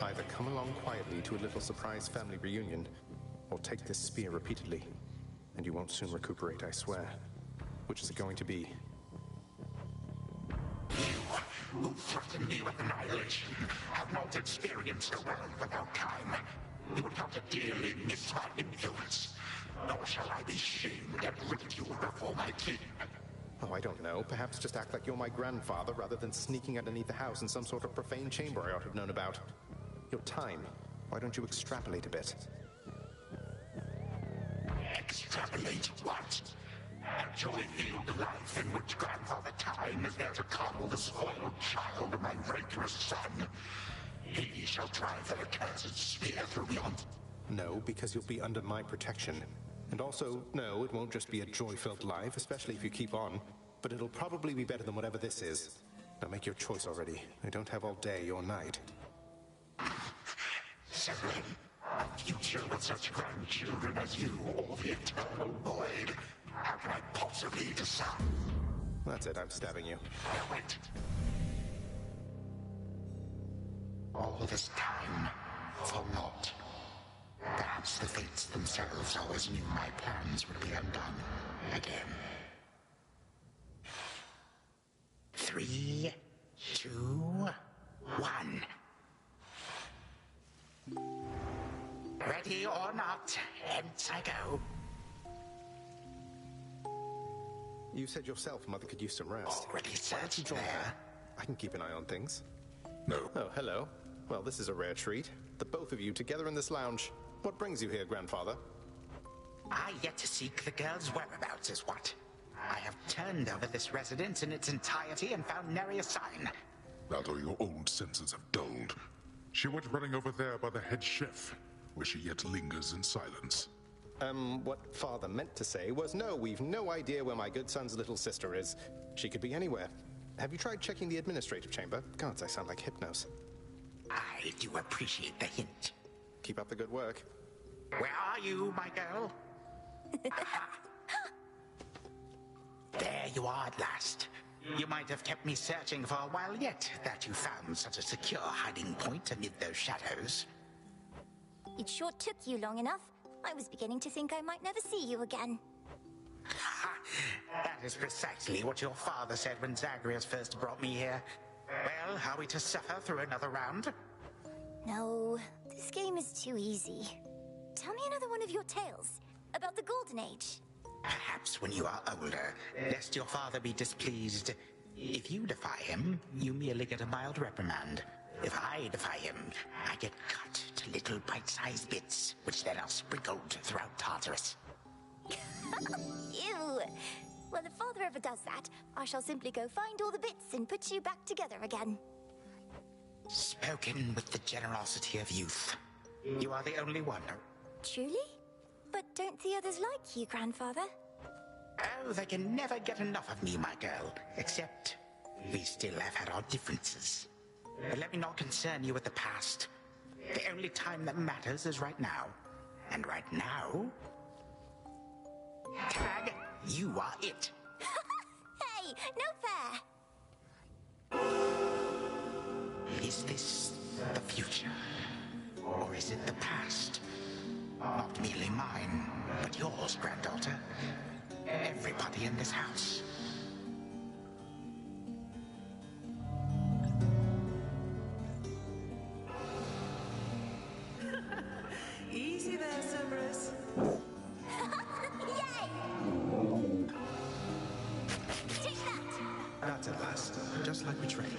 Either come along quietly to a little surprise family reunion, or take this spear repeatedly, and you won't soon recuperate, I swear. Which is it going to be? You, who threaten me with annihilation, have not experienced a world without time. You would come to dearly miss my influence. Nor shall I be shamed and ridiculed before my king. Oh, I don't know. Perhaps just act like you're my grandfather rather than sneaking underneath the house in some sort of profane chamber I ought to have known about. Your time. Why don't you extrapolate a bit? Extrapolate what? Actually feel the life in which Grandfather Time is there to coddle the spoiled child of my rancorous son. He shall drive the accursed spear through me on... No, because you'll be under my protection. And also, no, it won't just be a joy-filled life, especially if you keep on. But it'll probably be better than whatever this is. Now make your choice already. I don't have all day or night. Severin, a future with such grandchildren as you or the eternal void. How can I possibly decide? That's it, I'm stabbing you. Wait. All this time, for naught. Perhaps the fates themselves always knew my plans would be undone again. 3, 2, 1. Ready or not, hence I go. You said yourself Mother could use some rest. Already searched there. I can keep an eye on things. No. Oh, hello. Well, this is a rare treat. The both of you together in this lounge. What brings you here, Grandfather? I yet to seek the girl's whereabouts is what. I have turned over this residence in its entirety and found nary a sign. That or your old senses have dulled. She went running over there by the head chef, where she yet lingers in silence. What Father meant to say was no, we've no idea where my good son's little sister is. She could be anywhere. Have you tried checking the administrative chamber? Gods, I sound like Hypnos. I do appreciate the hint. Keep up the good work. Where are you, my girl? There you are at last. You might have kept me searching for a while yet, that you found such a secure hiding point amid those shadows. It sure took you long enough. I was beginning to think I might never see you again. That is precisely what your father said when Zagreus first brought me here. Well, are we to suffer through another round? No, this game is too easy. Tell me another one of your tales about the Golden Age. Perhaps when you are older, lest your father be displeased. If you defy him, you merely get a mild reprimand. If I defy him, I get cut to little bite-sized bits, which then are sprinkled throughout Tartarus. Ew! Well, if Father ever does that, I shall simply go find all the bits and put you back together again. Spoken with the generosity of youth. You are the only one. Truly? But don't the others like you, Grandfather? Oh, they can never get enough of me, my girl. Except, we still have had our differences. But let me not concern you with the past. The only time that matters is right now. And right now... Tag, you are it. Hey, no fair! Is this the future? Or is it the past? Not merely mine, but yours, granddaughter. Everybody in this house. Easy there, Cerberus. Yay! Take that! That's at last. Just like we trained.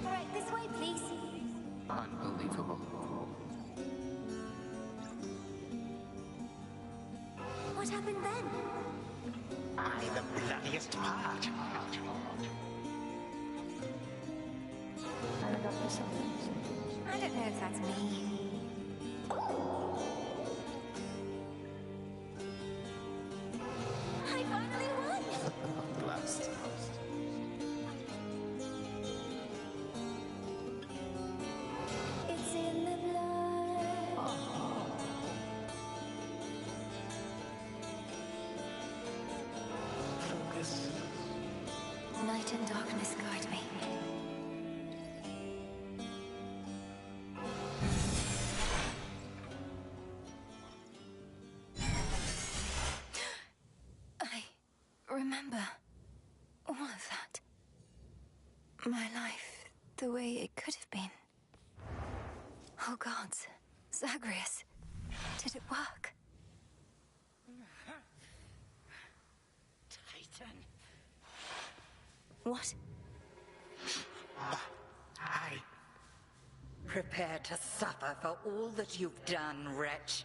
All right, this way, please. Unbelievable. What happened then? I the bloodiest part. I don't know if that's me. I finally won! Blast. It's in the blood. remember all of that. My life, the way it could have been. Oh gods, Zagreus, did it work? Titan. What? Prepare to suffer for all that you've done, wretch.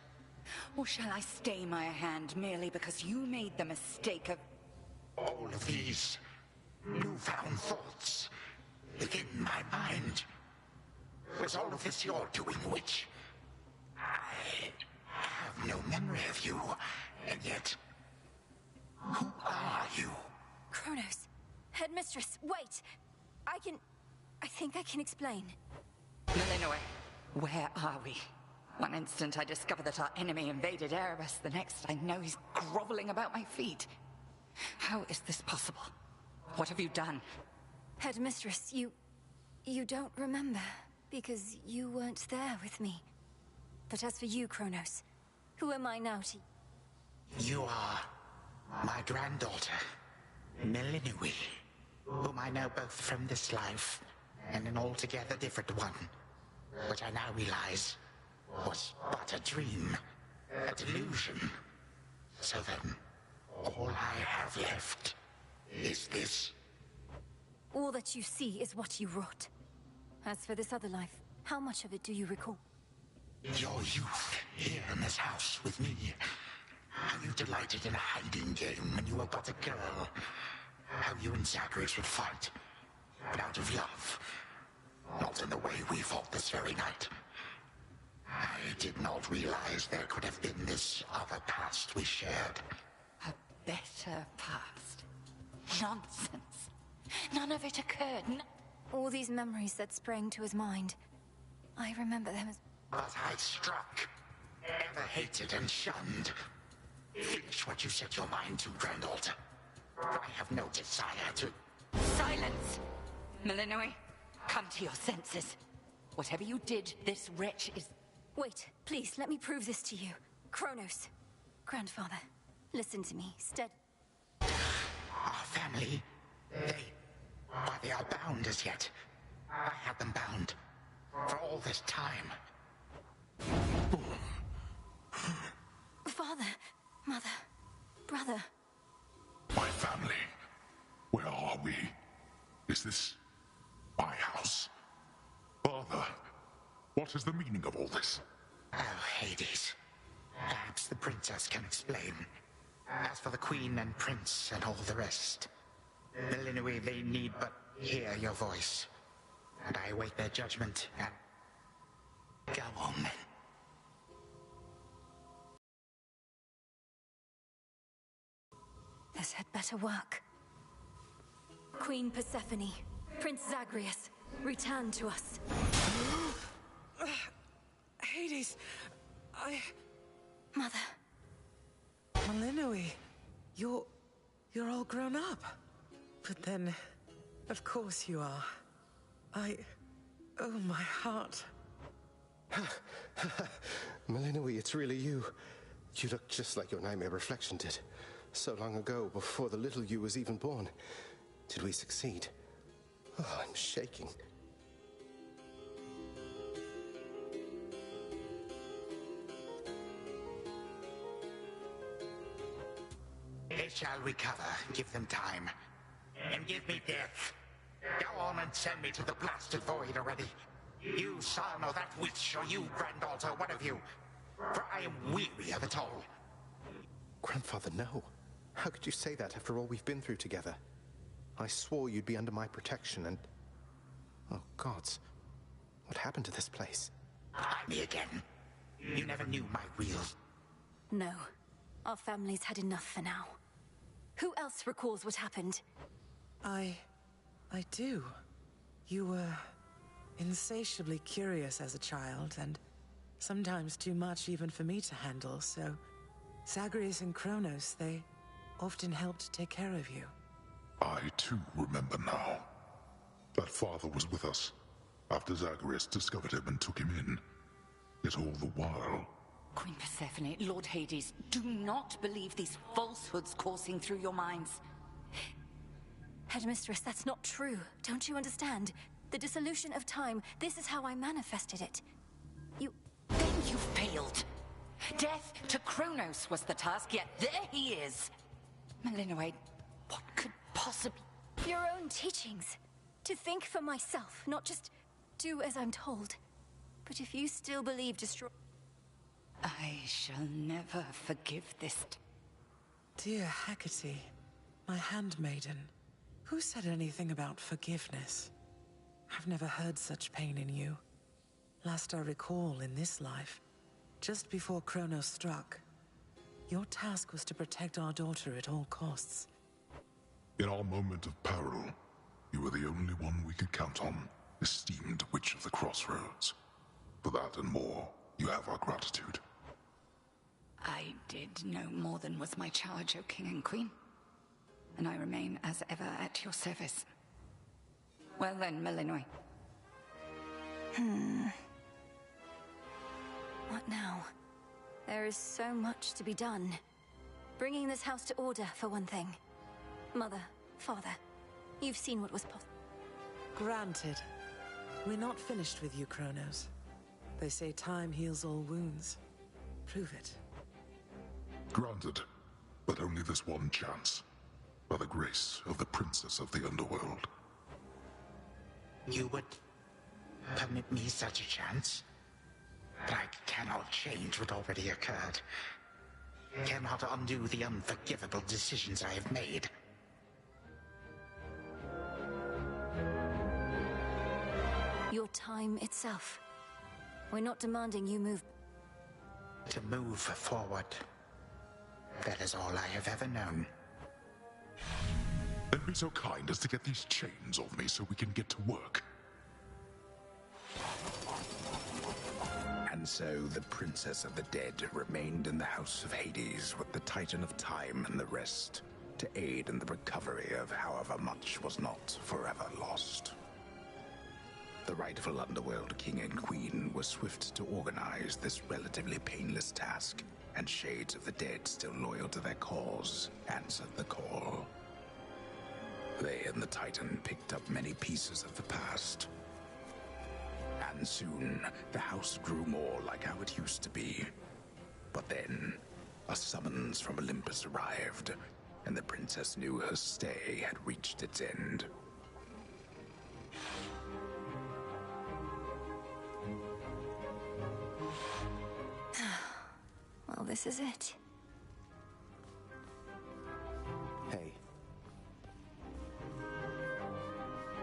Or shall I stay my hand merely because you made the mistake of... All of these newfound thoughts within my mind. Was all of this your doing, witch? I have no memory of you, and yet... Who are you? Kronos. Headmistress, wait! I think I can explain. Melinoë, where are we? One instant I discover that our enemy invaded Erebus, the next I know he's groveling about my feet. How is this possible? What have you done? Headmistress, you don't remember, because you weren't there with me. But as for you, Kronos, who am I now to... You are my granddaughter, Melinoë, whom I know both from this life and an altogether different one, which I now realize was but a dream, a delusion. So then, all I have left is this. All that you see is what you wrought. As for this other life, how much of it do you recall? Your youth here in this house with me. How you delighted in a hiding game when you were but a girl. How you and Zagreus would fight, but out of love. Not in the way we fought this very night. I did not realize there could have been this other past we shared. A better past? Nonsense. None of it occurred. All these memories that sprang to his mind. I remember them as... But I struck. Ever hated and shunned. Finish what you set your mind to, granddaughter. I have no desire to... Silence! Melinoë, come to your senses. Whatever you did, this wretch is... Wait, please, let me prove this to you. Kronos. Grandfather, listen to me, Our family, they are bound as yet. I had them bound. For all this time. Father, mother, brother. My family. Where are we? Is this my house? Father, what is the meaning of all this? Oh, Hades. Perhaps the princess can explain. As for the queen and prince and all the rest, Melinoë, they need but hear your voice. And I await their judgment and... Go on, then. This had better work. Queen Persephone, Prince Zagreus, return to us. Hades, Mother. Melinoë, you're all grown up. But then, of course you are. Oh, my heart. Melinoë, it's really you. You look just like your nightmare reflection did. So long ago, before the little you was even born. Did we succeed? Oh, I'm shaking. They shall recover. Give them time. And give me death. Go on and send me to the blasted void already. You son or that witch, or you granddaughter, one of you. For I am weary of it all. Grandfather, no. How could you say that after all we've been through together? I swore you'd be under my protection and... Oh, gods. What happened to this place? Me again. You never knew my real... No. Our family's had enough for now. Who else recalls what happened? I do. You were insatiably curious as a child, and sometimes too much even for me to handle, so Zagreus and Kronos, they often helped take care of you. I too remember now. That father was with us after Zagreus discovered him and took him in. Yet all the while... Queen Persephone, Lord Hades, do not believe these falsehoods coursing through your minds. Headmistress, that's not true. Don't you understand? The dissolution of time, this is how I manifested it. Then you failed. Death to Kronos was the task, yet there he is. Malinois, what could possibly... Your own teachings. To think for myself, not just do as I'm told. But if you still believe I shall never forgive this. Dear Hecate, my handmaiden, who said anything about forgiveness? I've never heard such pain in you. Last I recall in this life, just before Kronos struck, your task was to protect our daughter at all costs. In our moment of peril, you were the only one we could count on, esteemed Witch of the Crossroads. For that and more, you have our gratitude. I did no more than was my charge, O King and Queen. And I remain as ever at your service. Well then, Malinois. What now? There is so much to be done. Bringing this house to order, for one thing. Mother, father, you've seen what was possible. Granted. We're not finished with you, Kronos. They say time heals all wounds. Prove it. Granted, but only this one chance. By the grace of the Princess of the Underworld. You would permit me such a chance? But I cannot change what already occurred. Cannot undo the unforgivable decisions I have made. Your time itself. We're not demanding you move. To move forward. That is all I have ever known. Then be so kind as to get these chains off me so we can get to work. And so the Princess of the Dead remained in the House of Hades with the Titan of Time and the rest, to aid in the recovery of however much was not forever lost. The rightful Underworld King and Queen were swift to organize this relatively painless task, and Shades of the Dead, still loyal to their cause, answered the call. They and the Titan picked up many pieces of the past. And soon, the house grew more like how it used to be. But then, a summons from Olympus arrived, and the princess knew her stay had reached its end. Well, this is it. Hey.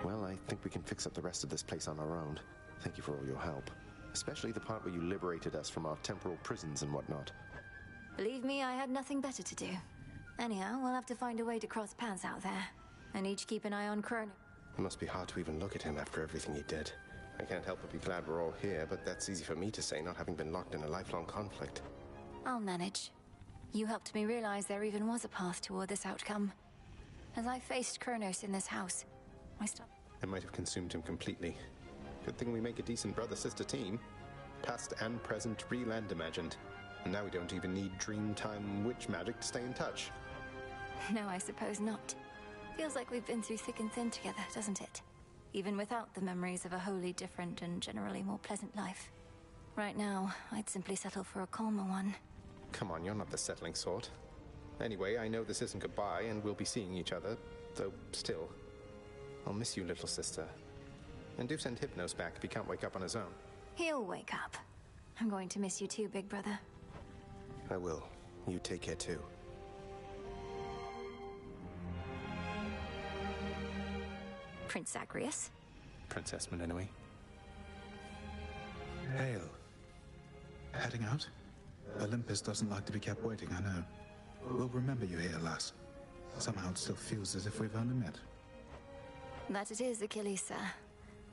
Well, I think we can fix up the rest of this place on our own. Thank you for all your help. Especially the part where you liberated us from our temporal prisons and whatnot. Believe me, I had nothing better to do. Anyhow, we'll have to find a way to cross paths out there. And each keep an eye on Kronos. It must be hard to even look at him after everything he did. I can't help but be glad we're all here, but that's easy for me to say, not having been locked in a lifelong conflict. I'll manage. You helped me realize there even was a path toward this outcome. As I faced Kronos in this house, I might have consumed him completely. Good thing we make a decent brother-sister team. Past and present, real and imagined. And now we don't even need Dreamtime witch magic to stay in touch. No, I suppose not. Feels like we've been through thick and thin together, doesn't it? Even without the memories of a wholly different and generally more pleasant life. Right now, I'd simply settle for a calmer one. Come on, you're not the settling sort. Anyway, I know this isn't goodbye, and we'll be seeing each other, though still. I'll miss you, little sister. And do send Hypnos back if he can't wake up on his own. He'll wake up. I'm going to miss you too, big brother. I will. You take care too. Prince Zagreus? Princess Malinois. Hail. Heading out? Olympus doesn't like to be kept waiting, I know. We'll remember you here, lass. Somehow it still feels as if we've only met. That it is, Achilles, sir.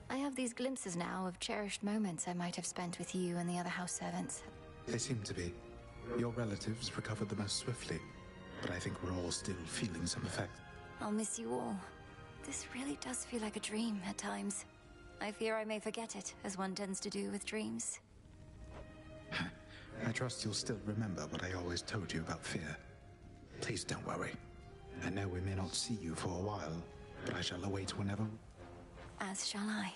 I have these glimpses now of cherished moments I might have spent with you and the other house servants. They seem to be. Your relatives recovered the most swiftly, but I think we're all still feeling some effect. I'll miss you all. This really does feel like a dream at times. I fear I may forget it, as one tends to do with dreams. I trust you'll still remember what I always told you about fear. Please don't worry. I know we may not see you for a while, but I shall await whenever. As shall I.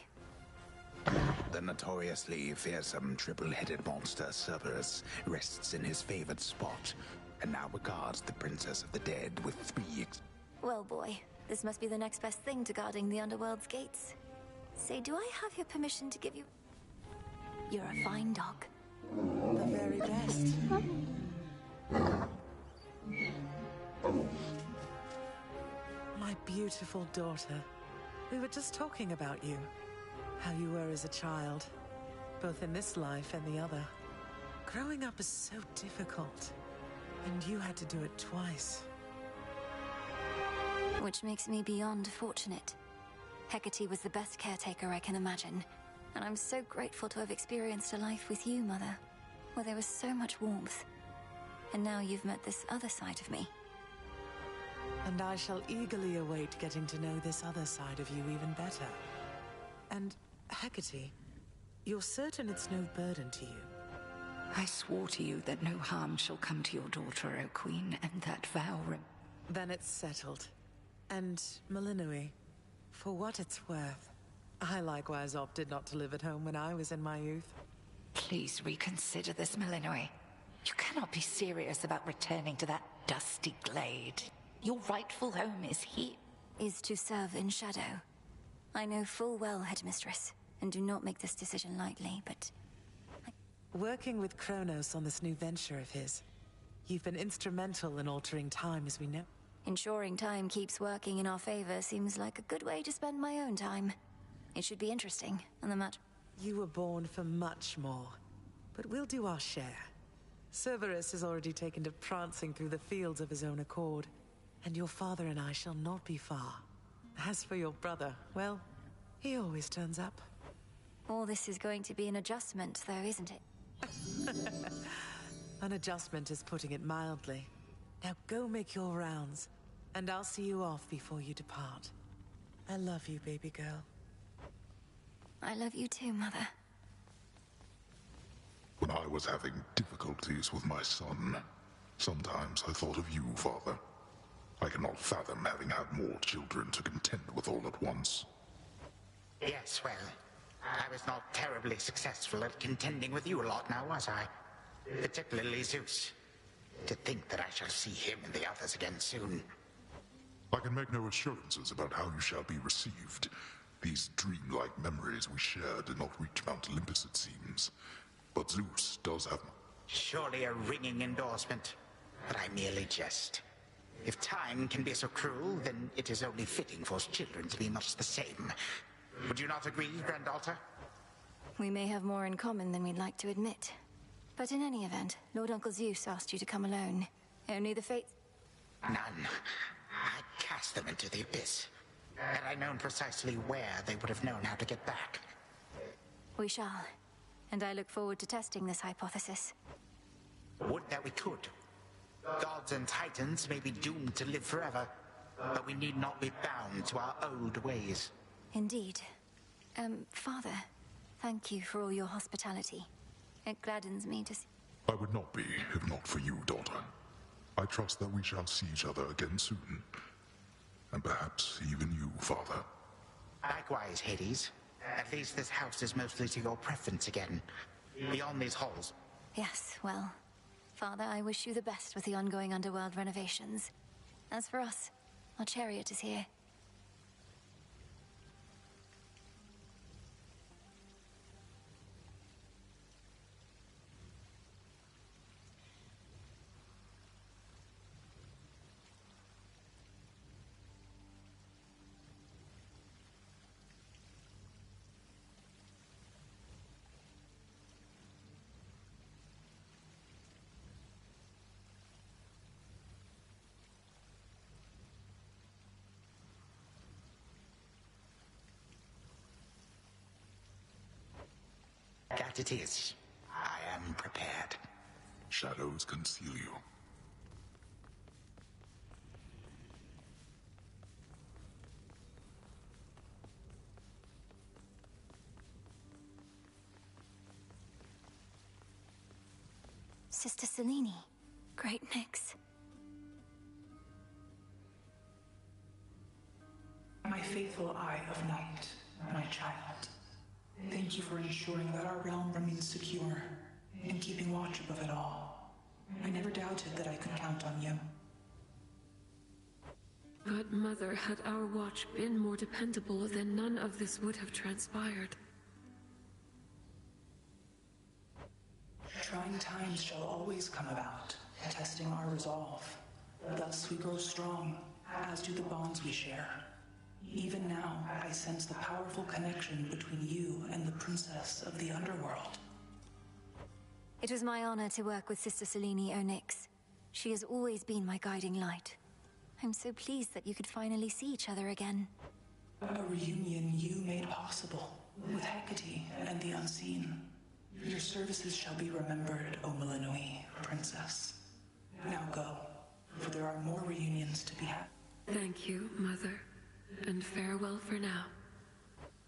The notoriously fearsome triple-headed monster Cerberus rests in his favored spot, and now regards the Princess of the Dead with 3 Well, boy, this must be the next best thing to guarding the Underworld's gates. Say, do I have your permission to give you... You're a fine dog. The very best. My beautiful daughter. We were just talking about you. How you were as a child. Both in this life and the other. Growing up is so difficult. And you had to do it twice. Which makes me beyond fortunate. Hecate was the best caretaker I can imagine. And I'm so grateful to have experienced a life with you, Mother. Where there was so much warmth. And now you've met this other side of me. And I shall eagerly await getting to know this other side of you even better. And, Hecate, you're certain it's no burden to you? I swore to you that no harm shall come to your daughter, O Queen, and that vow Then it's settled. And, Melinoe, for what it's worth, I likewise opted not to live at home when I was in my youth. Please reconsider this, Melinoe. You cannot be serious about returning to that dusty glade. Your rightful home is here. Is to serve in shadow. I know full well, Headmistress, and do not make this decision lightly, but... Working with Kronos on this new venture of his, you've been instrumental in altering time as we know. Ensuring time keeps working in our favor seems like a good way to spend my own time. It should be interesting, and the match... You were born for much more, but we'll do our share. Cerberus has already taken to prancing through the fields of his own accord, and your father and I shall not be far. As for your brother, well, he always turns up. All this is going to be an adjustment, though, isn't it? An adjustment is putting it mildly. Now go make your rounds, and I'll see you off before you depart. I love you, baby girl. I love you too, Mother. When I was having difficulties with my son, sometimes I thought of you, Father. I cannot fathom having had more children to contend with all at once. Yes, well, I was not terribly successful at contending with you a lot now, was I? Particularly Zeus. To think that I shall see him and the others again soon. I can make no assurances about how you shall be received. These dreamlike memories we share did not reach Mount Olympus, it seems. But Zeus does have... Surely a ringing endorsement. But I merely jest. If time can be so cruel, then it is only fitting for children to be much the same. Would you not agree, granddaughter? We may have more in common than we'd like to admit. But in any event, Lord Uncle Zeus asked you to come alone. Only the fates... None. I cast them into the abyss. Had I known precisely where, they would have known how to get back. We shall. And I look forward to testing this hypothesis. Would that we could. Gods and titans may be doomed to live forever, but we need not be bound to our old ways. Indeed. Father, thank you for all your hospitality. It gladdens me to see... I would not be, if not for you, daughter. I trust that we shall see each other again soon. And perhaps even you, Father. Likewise, Hades. At least this house is mostly to your preference again. Beyond these halls. Yes, well... Father, I wish you the best with the ongoing underworld renovations. As for us, our chariot is here. That it is. I am prepared. Shadows conceal you. Sister Selene. Great mix. My faithful Eye of Night, my child. Thank you for ensuring that our realm remains secure and keeping watch above it all. I never doubted that I could count on you. But Mother, had our watch been more dependable, then none of this would have transpired. Trying times shall always come about, testing our resolve. Thus we grow strong, as do the bonds we share. Even now, I sense the powerful connection between you and the princess of the underworld. It was my honor to work with Sister Selene Onyx. She has always been my guiding light. I'm so pleased that you could finally see each other again. A reunion you made possible, with Hecate and the Unseen. Your services shall be remembered, O Melinoi, Princess. Now go, for there are more reunions to be had. Thank you, Mother. And farewell for now.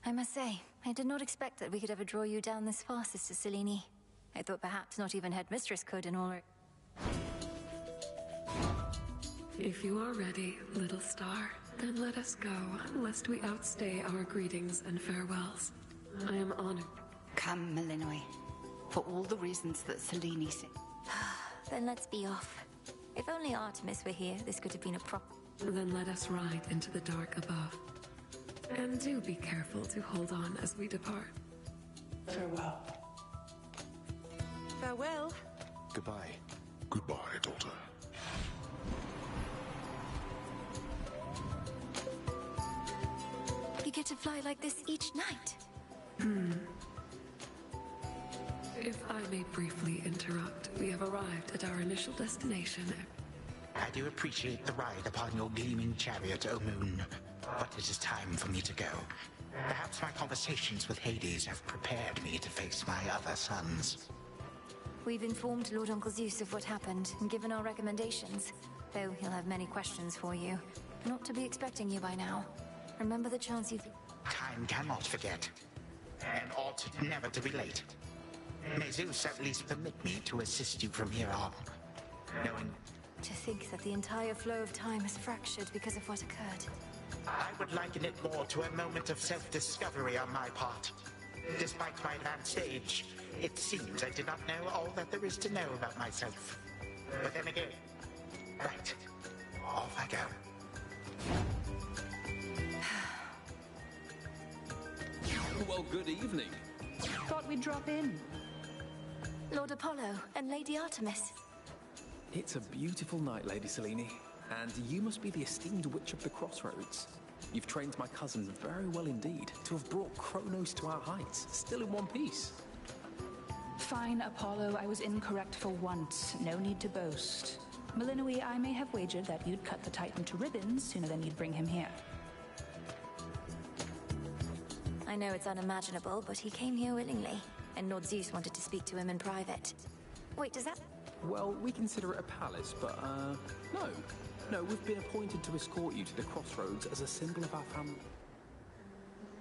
I must say, I did not expect that we could ever draw you down this far, Sister Selene. I thought perhaps not even Headmistress could in all her... If you are ready, little star, then let us go, lest we outstay our greetings and farewells. I am honored. Come, Melinoi. For all the reasons that Selene said. Then let's be off. If only Artemis were here, this could have been a Then let us ride into the dark above. And do be careful to hold on as we depart. Farewell. Farewell. Goodbye. Goodbye, daughter. You get to fly like this each night. If I may briefly interrupt, we have arrived at our initial destination. I do appreciate the ride upon your gleaming chariot, O Moon, but it is time for me to go. Perhaps my conversations with Hades have prepared me to face my other sons. We've informed Lord Uncle Zeus of what happened and given our recommendations, though he'll have many questions for you. Not to be expecting you by now. Remember the chance you've... Time cannot forget, and ought never to be late. May Zeus at least permit me to assist you from here on, knowing... To think that the entire flow of time has fractured because of what occurred. I would liken it more to a moment of self-discovery on my part. Despite my advanced age, it seems I did not know all that there is to know about myself. But then again... Right. Off I go. Well, good evening. Thought we'd drop in. Lord Apollo and Lady Artemis. It's a beautiful night, Lady Selene, and you must be the esteemed Witch of the Crossroads. You've trained my cousin very well indeed to have brought Kronos to our heights, still in one piece. Fine, Apollo, I was incorrect for once. No need to boast. Melinoi, I may have wagered that you'd cut the Titan to ribbons sooner than you'd bring him here. I know it's unimaginable, but he came here willingly, and Lord Zeus wanted to speak to him in private. Wait, does that... Well, we consider it a palace, but, no. No, we've been appointed to escort you to the Crossroads as a symbol of our family.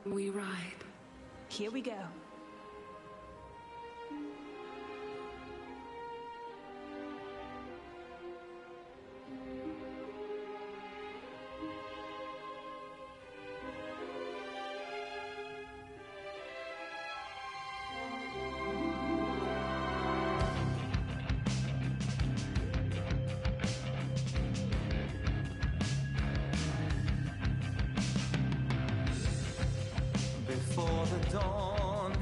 We ride. Here we go. Before the dawn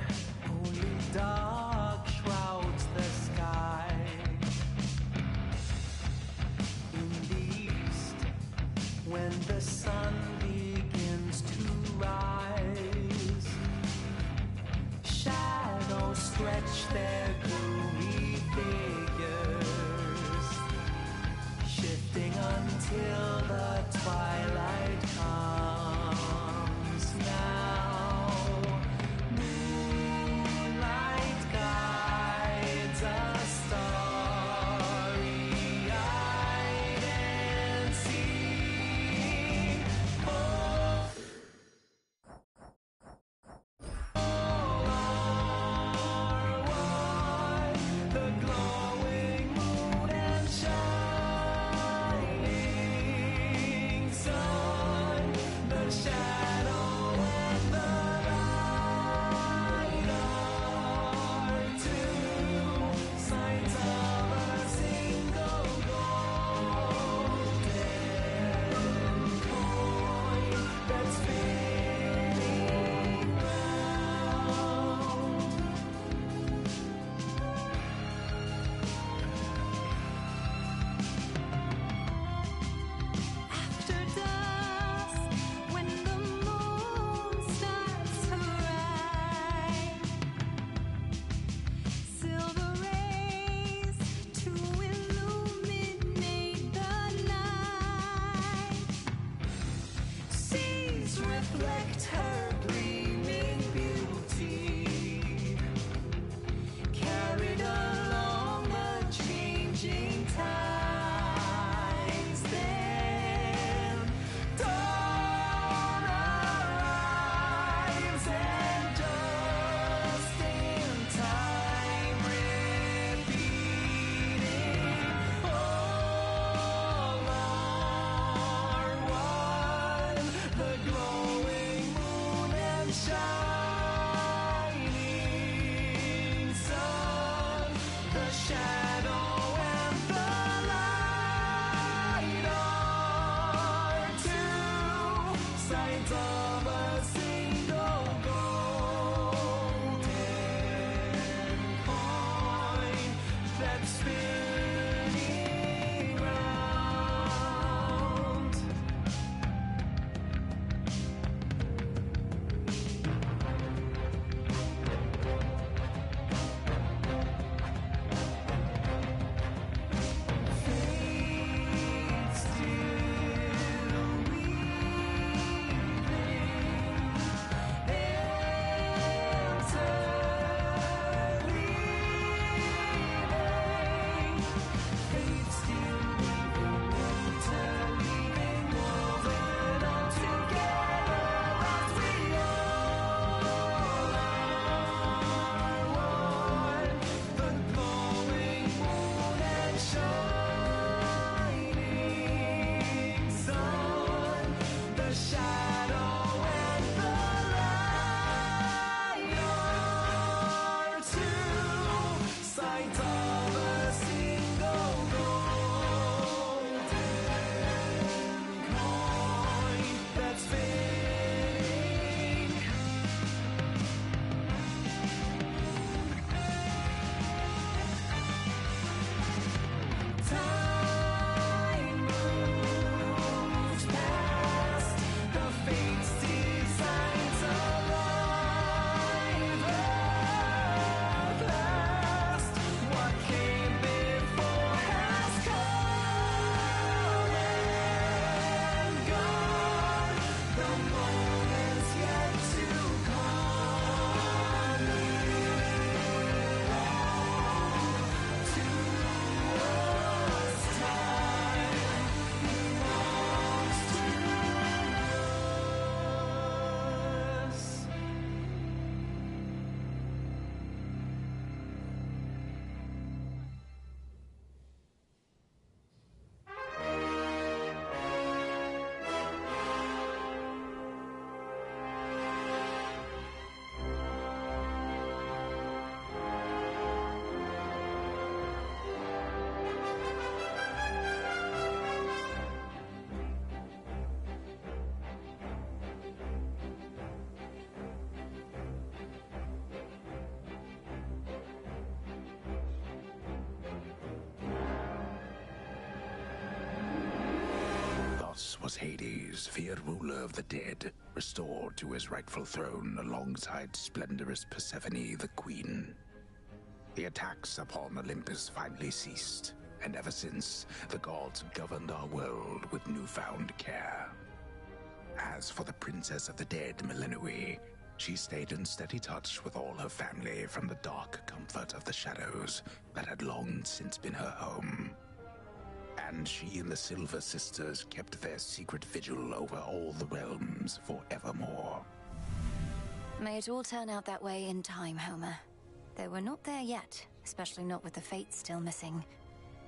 shadow and the light are two sides of a single golden coin that's spinning round. Thus was Hades, feared ruler of the dead, restored to his rightful throne alongside splendorous Persephone, the queen. The attacks upon Olympus finally ceased, and ever since, the gods governed our world with newfound care. As for the princess of the dead, Melinoe, she stayed in steady touch with all her family from the dark comfort of the shadows that had long since been her home. And she and the Silver Sisters kept their secret vigil over all the realms forevermore. May it all turn out that way in time, Homer. Though we're not there yet, especially not with the Fates still missing.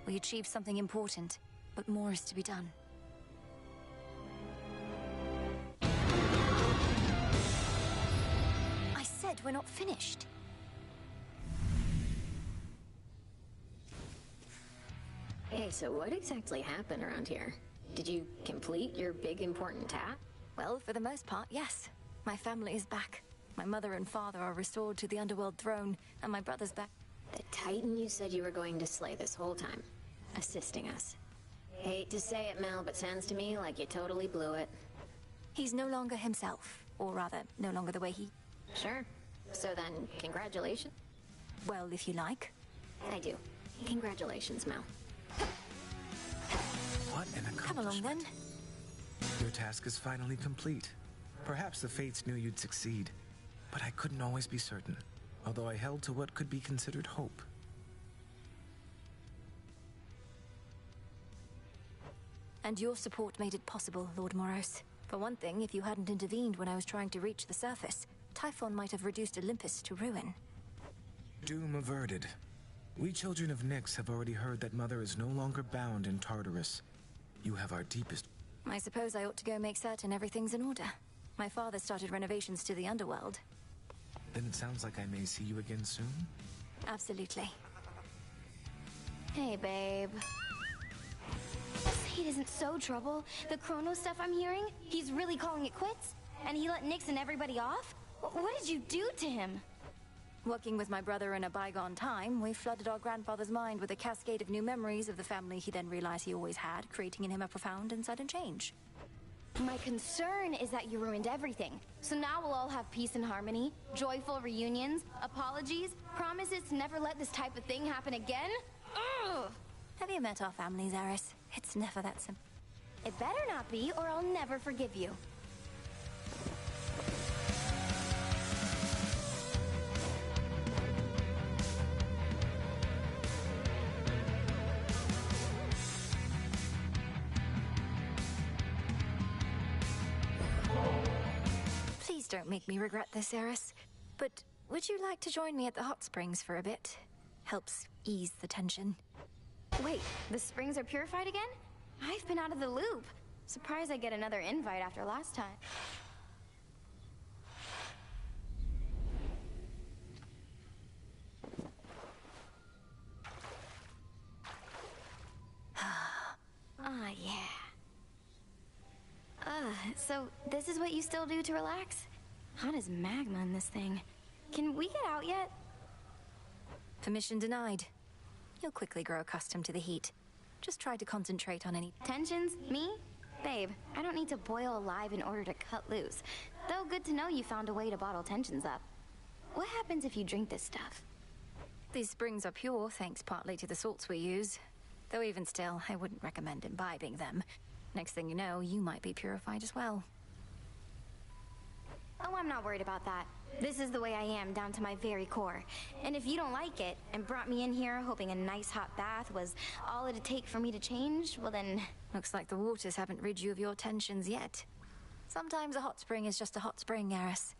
We achieved something important, but more is to be done. I said we're not finished. Hey, so what exactly happened around here? Did you complete your big important task? Well, for the most part, yes. My family is back. My mother and father are restored to the Underworld throne, and my brother's back. The Titan you said you were going to slay this whole time, assisting us. Hate to say it, Mel, but sounds to me like you totally blew it. He's no longer himself, or rather, no longer the way he... Sure. So then, congratulations? Well, if you like. I do. Congratulations, Mel. What an accomplishment. Come along, then. Your task is finally complete. Perhaps the Fates knew you'd succeed, but I couldn't always be certain, although I held to what could be considered hope. And your support made it possible, Lord Moros. For one thing, if you hadn't intervened when I was trying to reach the surface, Typhon might have reduced Olympus to ruin. Doom averted. We children of Nyx have already heard that Mother is no longer bound in Tartarus. You have our deepest... I suppose I ought to go make certain everything's in order. My father started renovations to the Underworld. Then it sounds like I may see you again soon? Absolutely. Hey, babe. Say it isn't so trouble. The Chronos stuff I'm hearing, he's really calling it quits? And he let Nyx and everybody off? What did you do to him? Working with my brother in a bygone time, we flooded our grandfather's mind with a cascade of new memories of the family he then realized he always had, creating in him a profound and sudden change. My concern is that you ruined everything. So now we'll all have peace and harmony, joyful reunions, apologies, promises to never let this type of thing happen again? Ugh! Have you met our families, Eris? It's never that simple. It better not be, or I'll never forgive you. Please don't make me regret this, Eris. But would you like to join me at the hot springs for a bit? Helps ease the tension. Wait, the springs are purified again? I've been out of the loop. Surprised I get another invite after last time. Ah, yeah. So this is what you still do to relax? Hot as magma in this thing. Can we get out yet? Permission denied. You'll quickly grow accustomed to the heat. Just try to concentrate on any tensions. Me? Babe, I don't need to boil alive in order to cut loose. Though good to know you found a way to bottle tensions up. What happens if you drink this stuff? These springs are pure, thanks partly to the salts we use. Though even still, I wouldn't recommend imbibing them. Next thing you know, you might be purified as well. Oh, I'm not worried about that. This is the way I am, down to my very core. And if you don't like it, and brought me in here hoping a nice hot bath was all it'd take for me to change, well then... Looks like the waters haven't rid you of your tensions yet. Sometimes a hot spring is just a hot spring, Eris.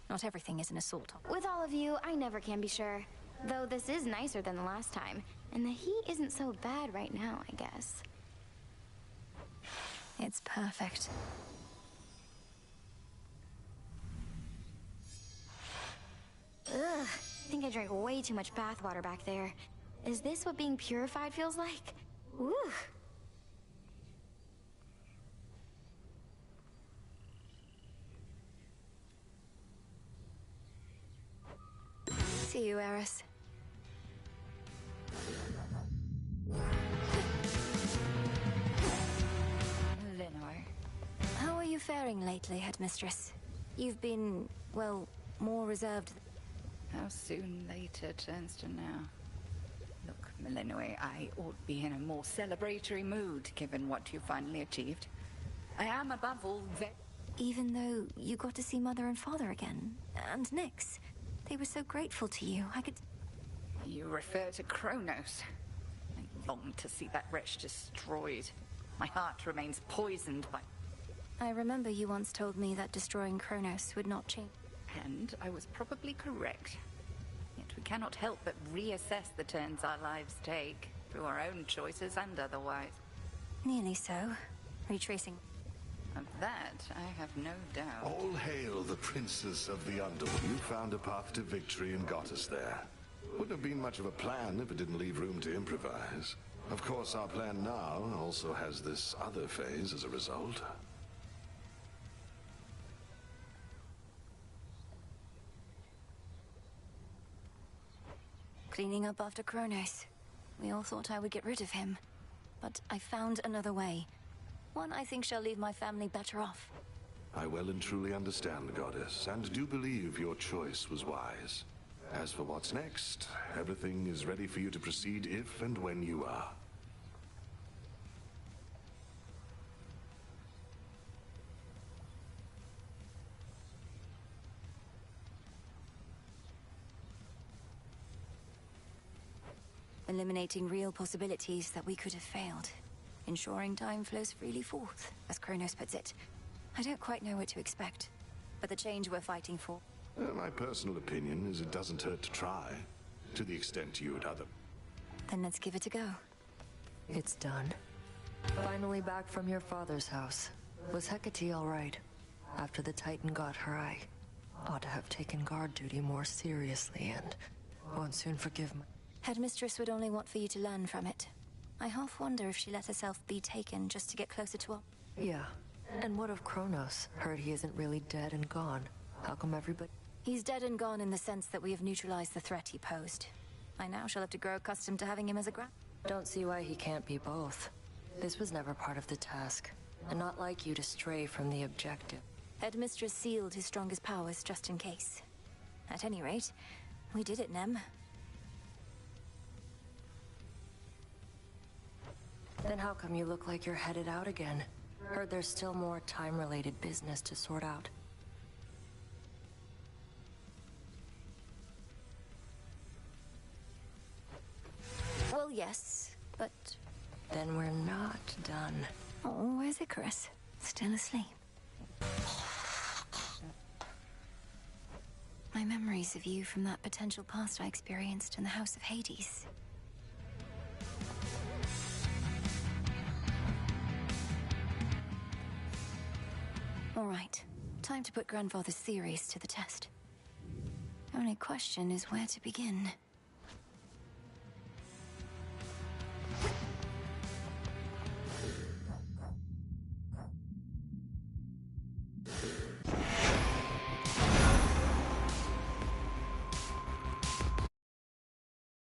Not everything is an assault. With all of you, I never can be sure. Though this is nicer than the last time. And the heat isn't so bad right now, I guess. It's perfect. Ugh, I think I drank way too much bathwater back there. Is this what being purified feels like? Ooh. See you, Eris. Lenore. How are you faring lately, Headmistress? You've been, well, more reserved. How soon later turns to now. Look, Melinoe, I ought to be in a more celebratory mood, given what you finally achieved. I am, above all, Even though you got to see Mother and Father again, and Nyx, they were so grateful to you, I could... You refer to Chronos. I long to see that wretch destroyed. My heart remains poisoned by... I remember you once told me that destroying Chronos would not change. And I was probably correct. Yet we cannot help but reassess the turns our lives take, through our own choices and otherwise. Nearly so. Retracing. Of that, I have no doubt. All hail the Princess of the Underworld. You found a path to victory and got us there. Wouldn't have been much of a plan if it didn't leave room to improvise. Of course, our plan now also has this other phase as a result. Cleaning up after Chronos. We all thought I would get rid of him. But I found another way. One I think shall leave my family better off. I well and truly understand, Goddess, and do believe your choice was wise. As for what's next, everything is ready for you to proceed if and when you are. Eliminating real possibilities that we could have failed. Ensuring time flows freely forth, as Chronos puts it. I don't quite know what to expect, but the change we're fighting for... My personal opinion is it doesn't hurt to try, to the extent you would other... Then let's give it a go. It's done. Finally back from your father's house. Was Hecate all right? After the Titan got her, I ought to have taken guard duty more seriously and won't soon forgive my... Headmistress would only want for you to learn from it. I half wonder if she let herself be taken just to get closer to our... Yeah. And what of Kronos? Heard he isn't really dead and gone. How come everybody... He's dead and gone in the sense that we have neutralized the threat he posed. I now shall have to grow accustomed to having him as a Don't see why he can't be both. This was never part of the task, and not like you to stray from the objective. Headmistress sealed his strongest powers just in case. At any rate, we did it, Nem. Then how come you look like you're headed out again? Heard there's still more time-related business to sort out. Well, yes, but... Then we're not done. Oh, where's Icarus? Still asleep. My memories of you from that potential past I experienced in the House of Hades. All right, time to put Grandfather's theories to the test. Only question is where to begin.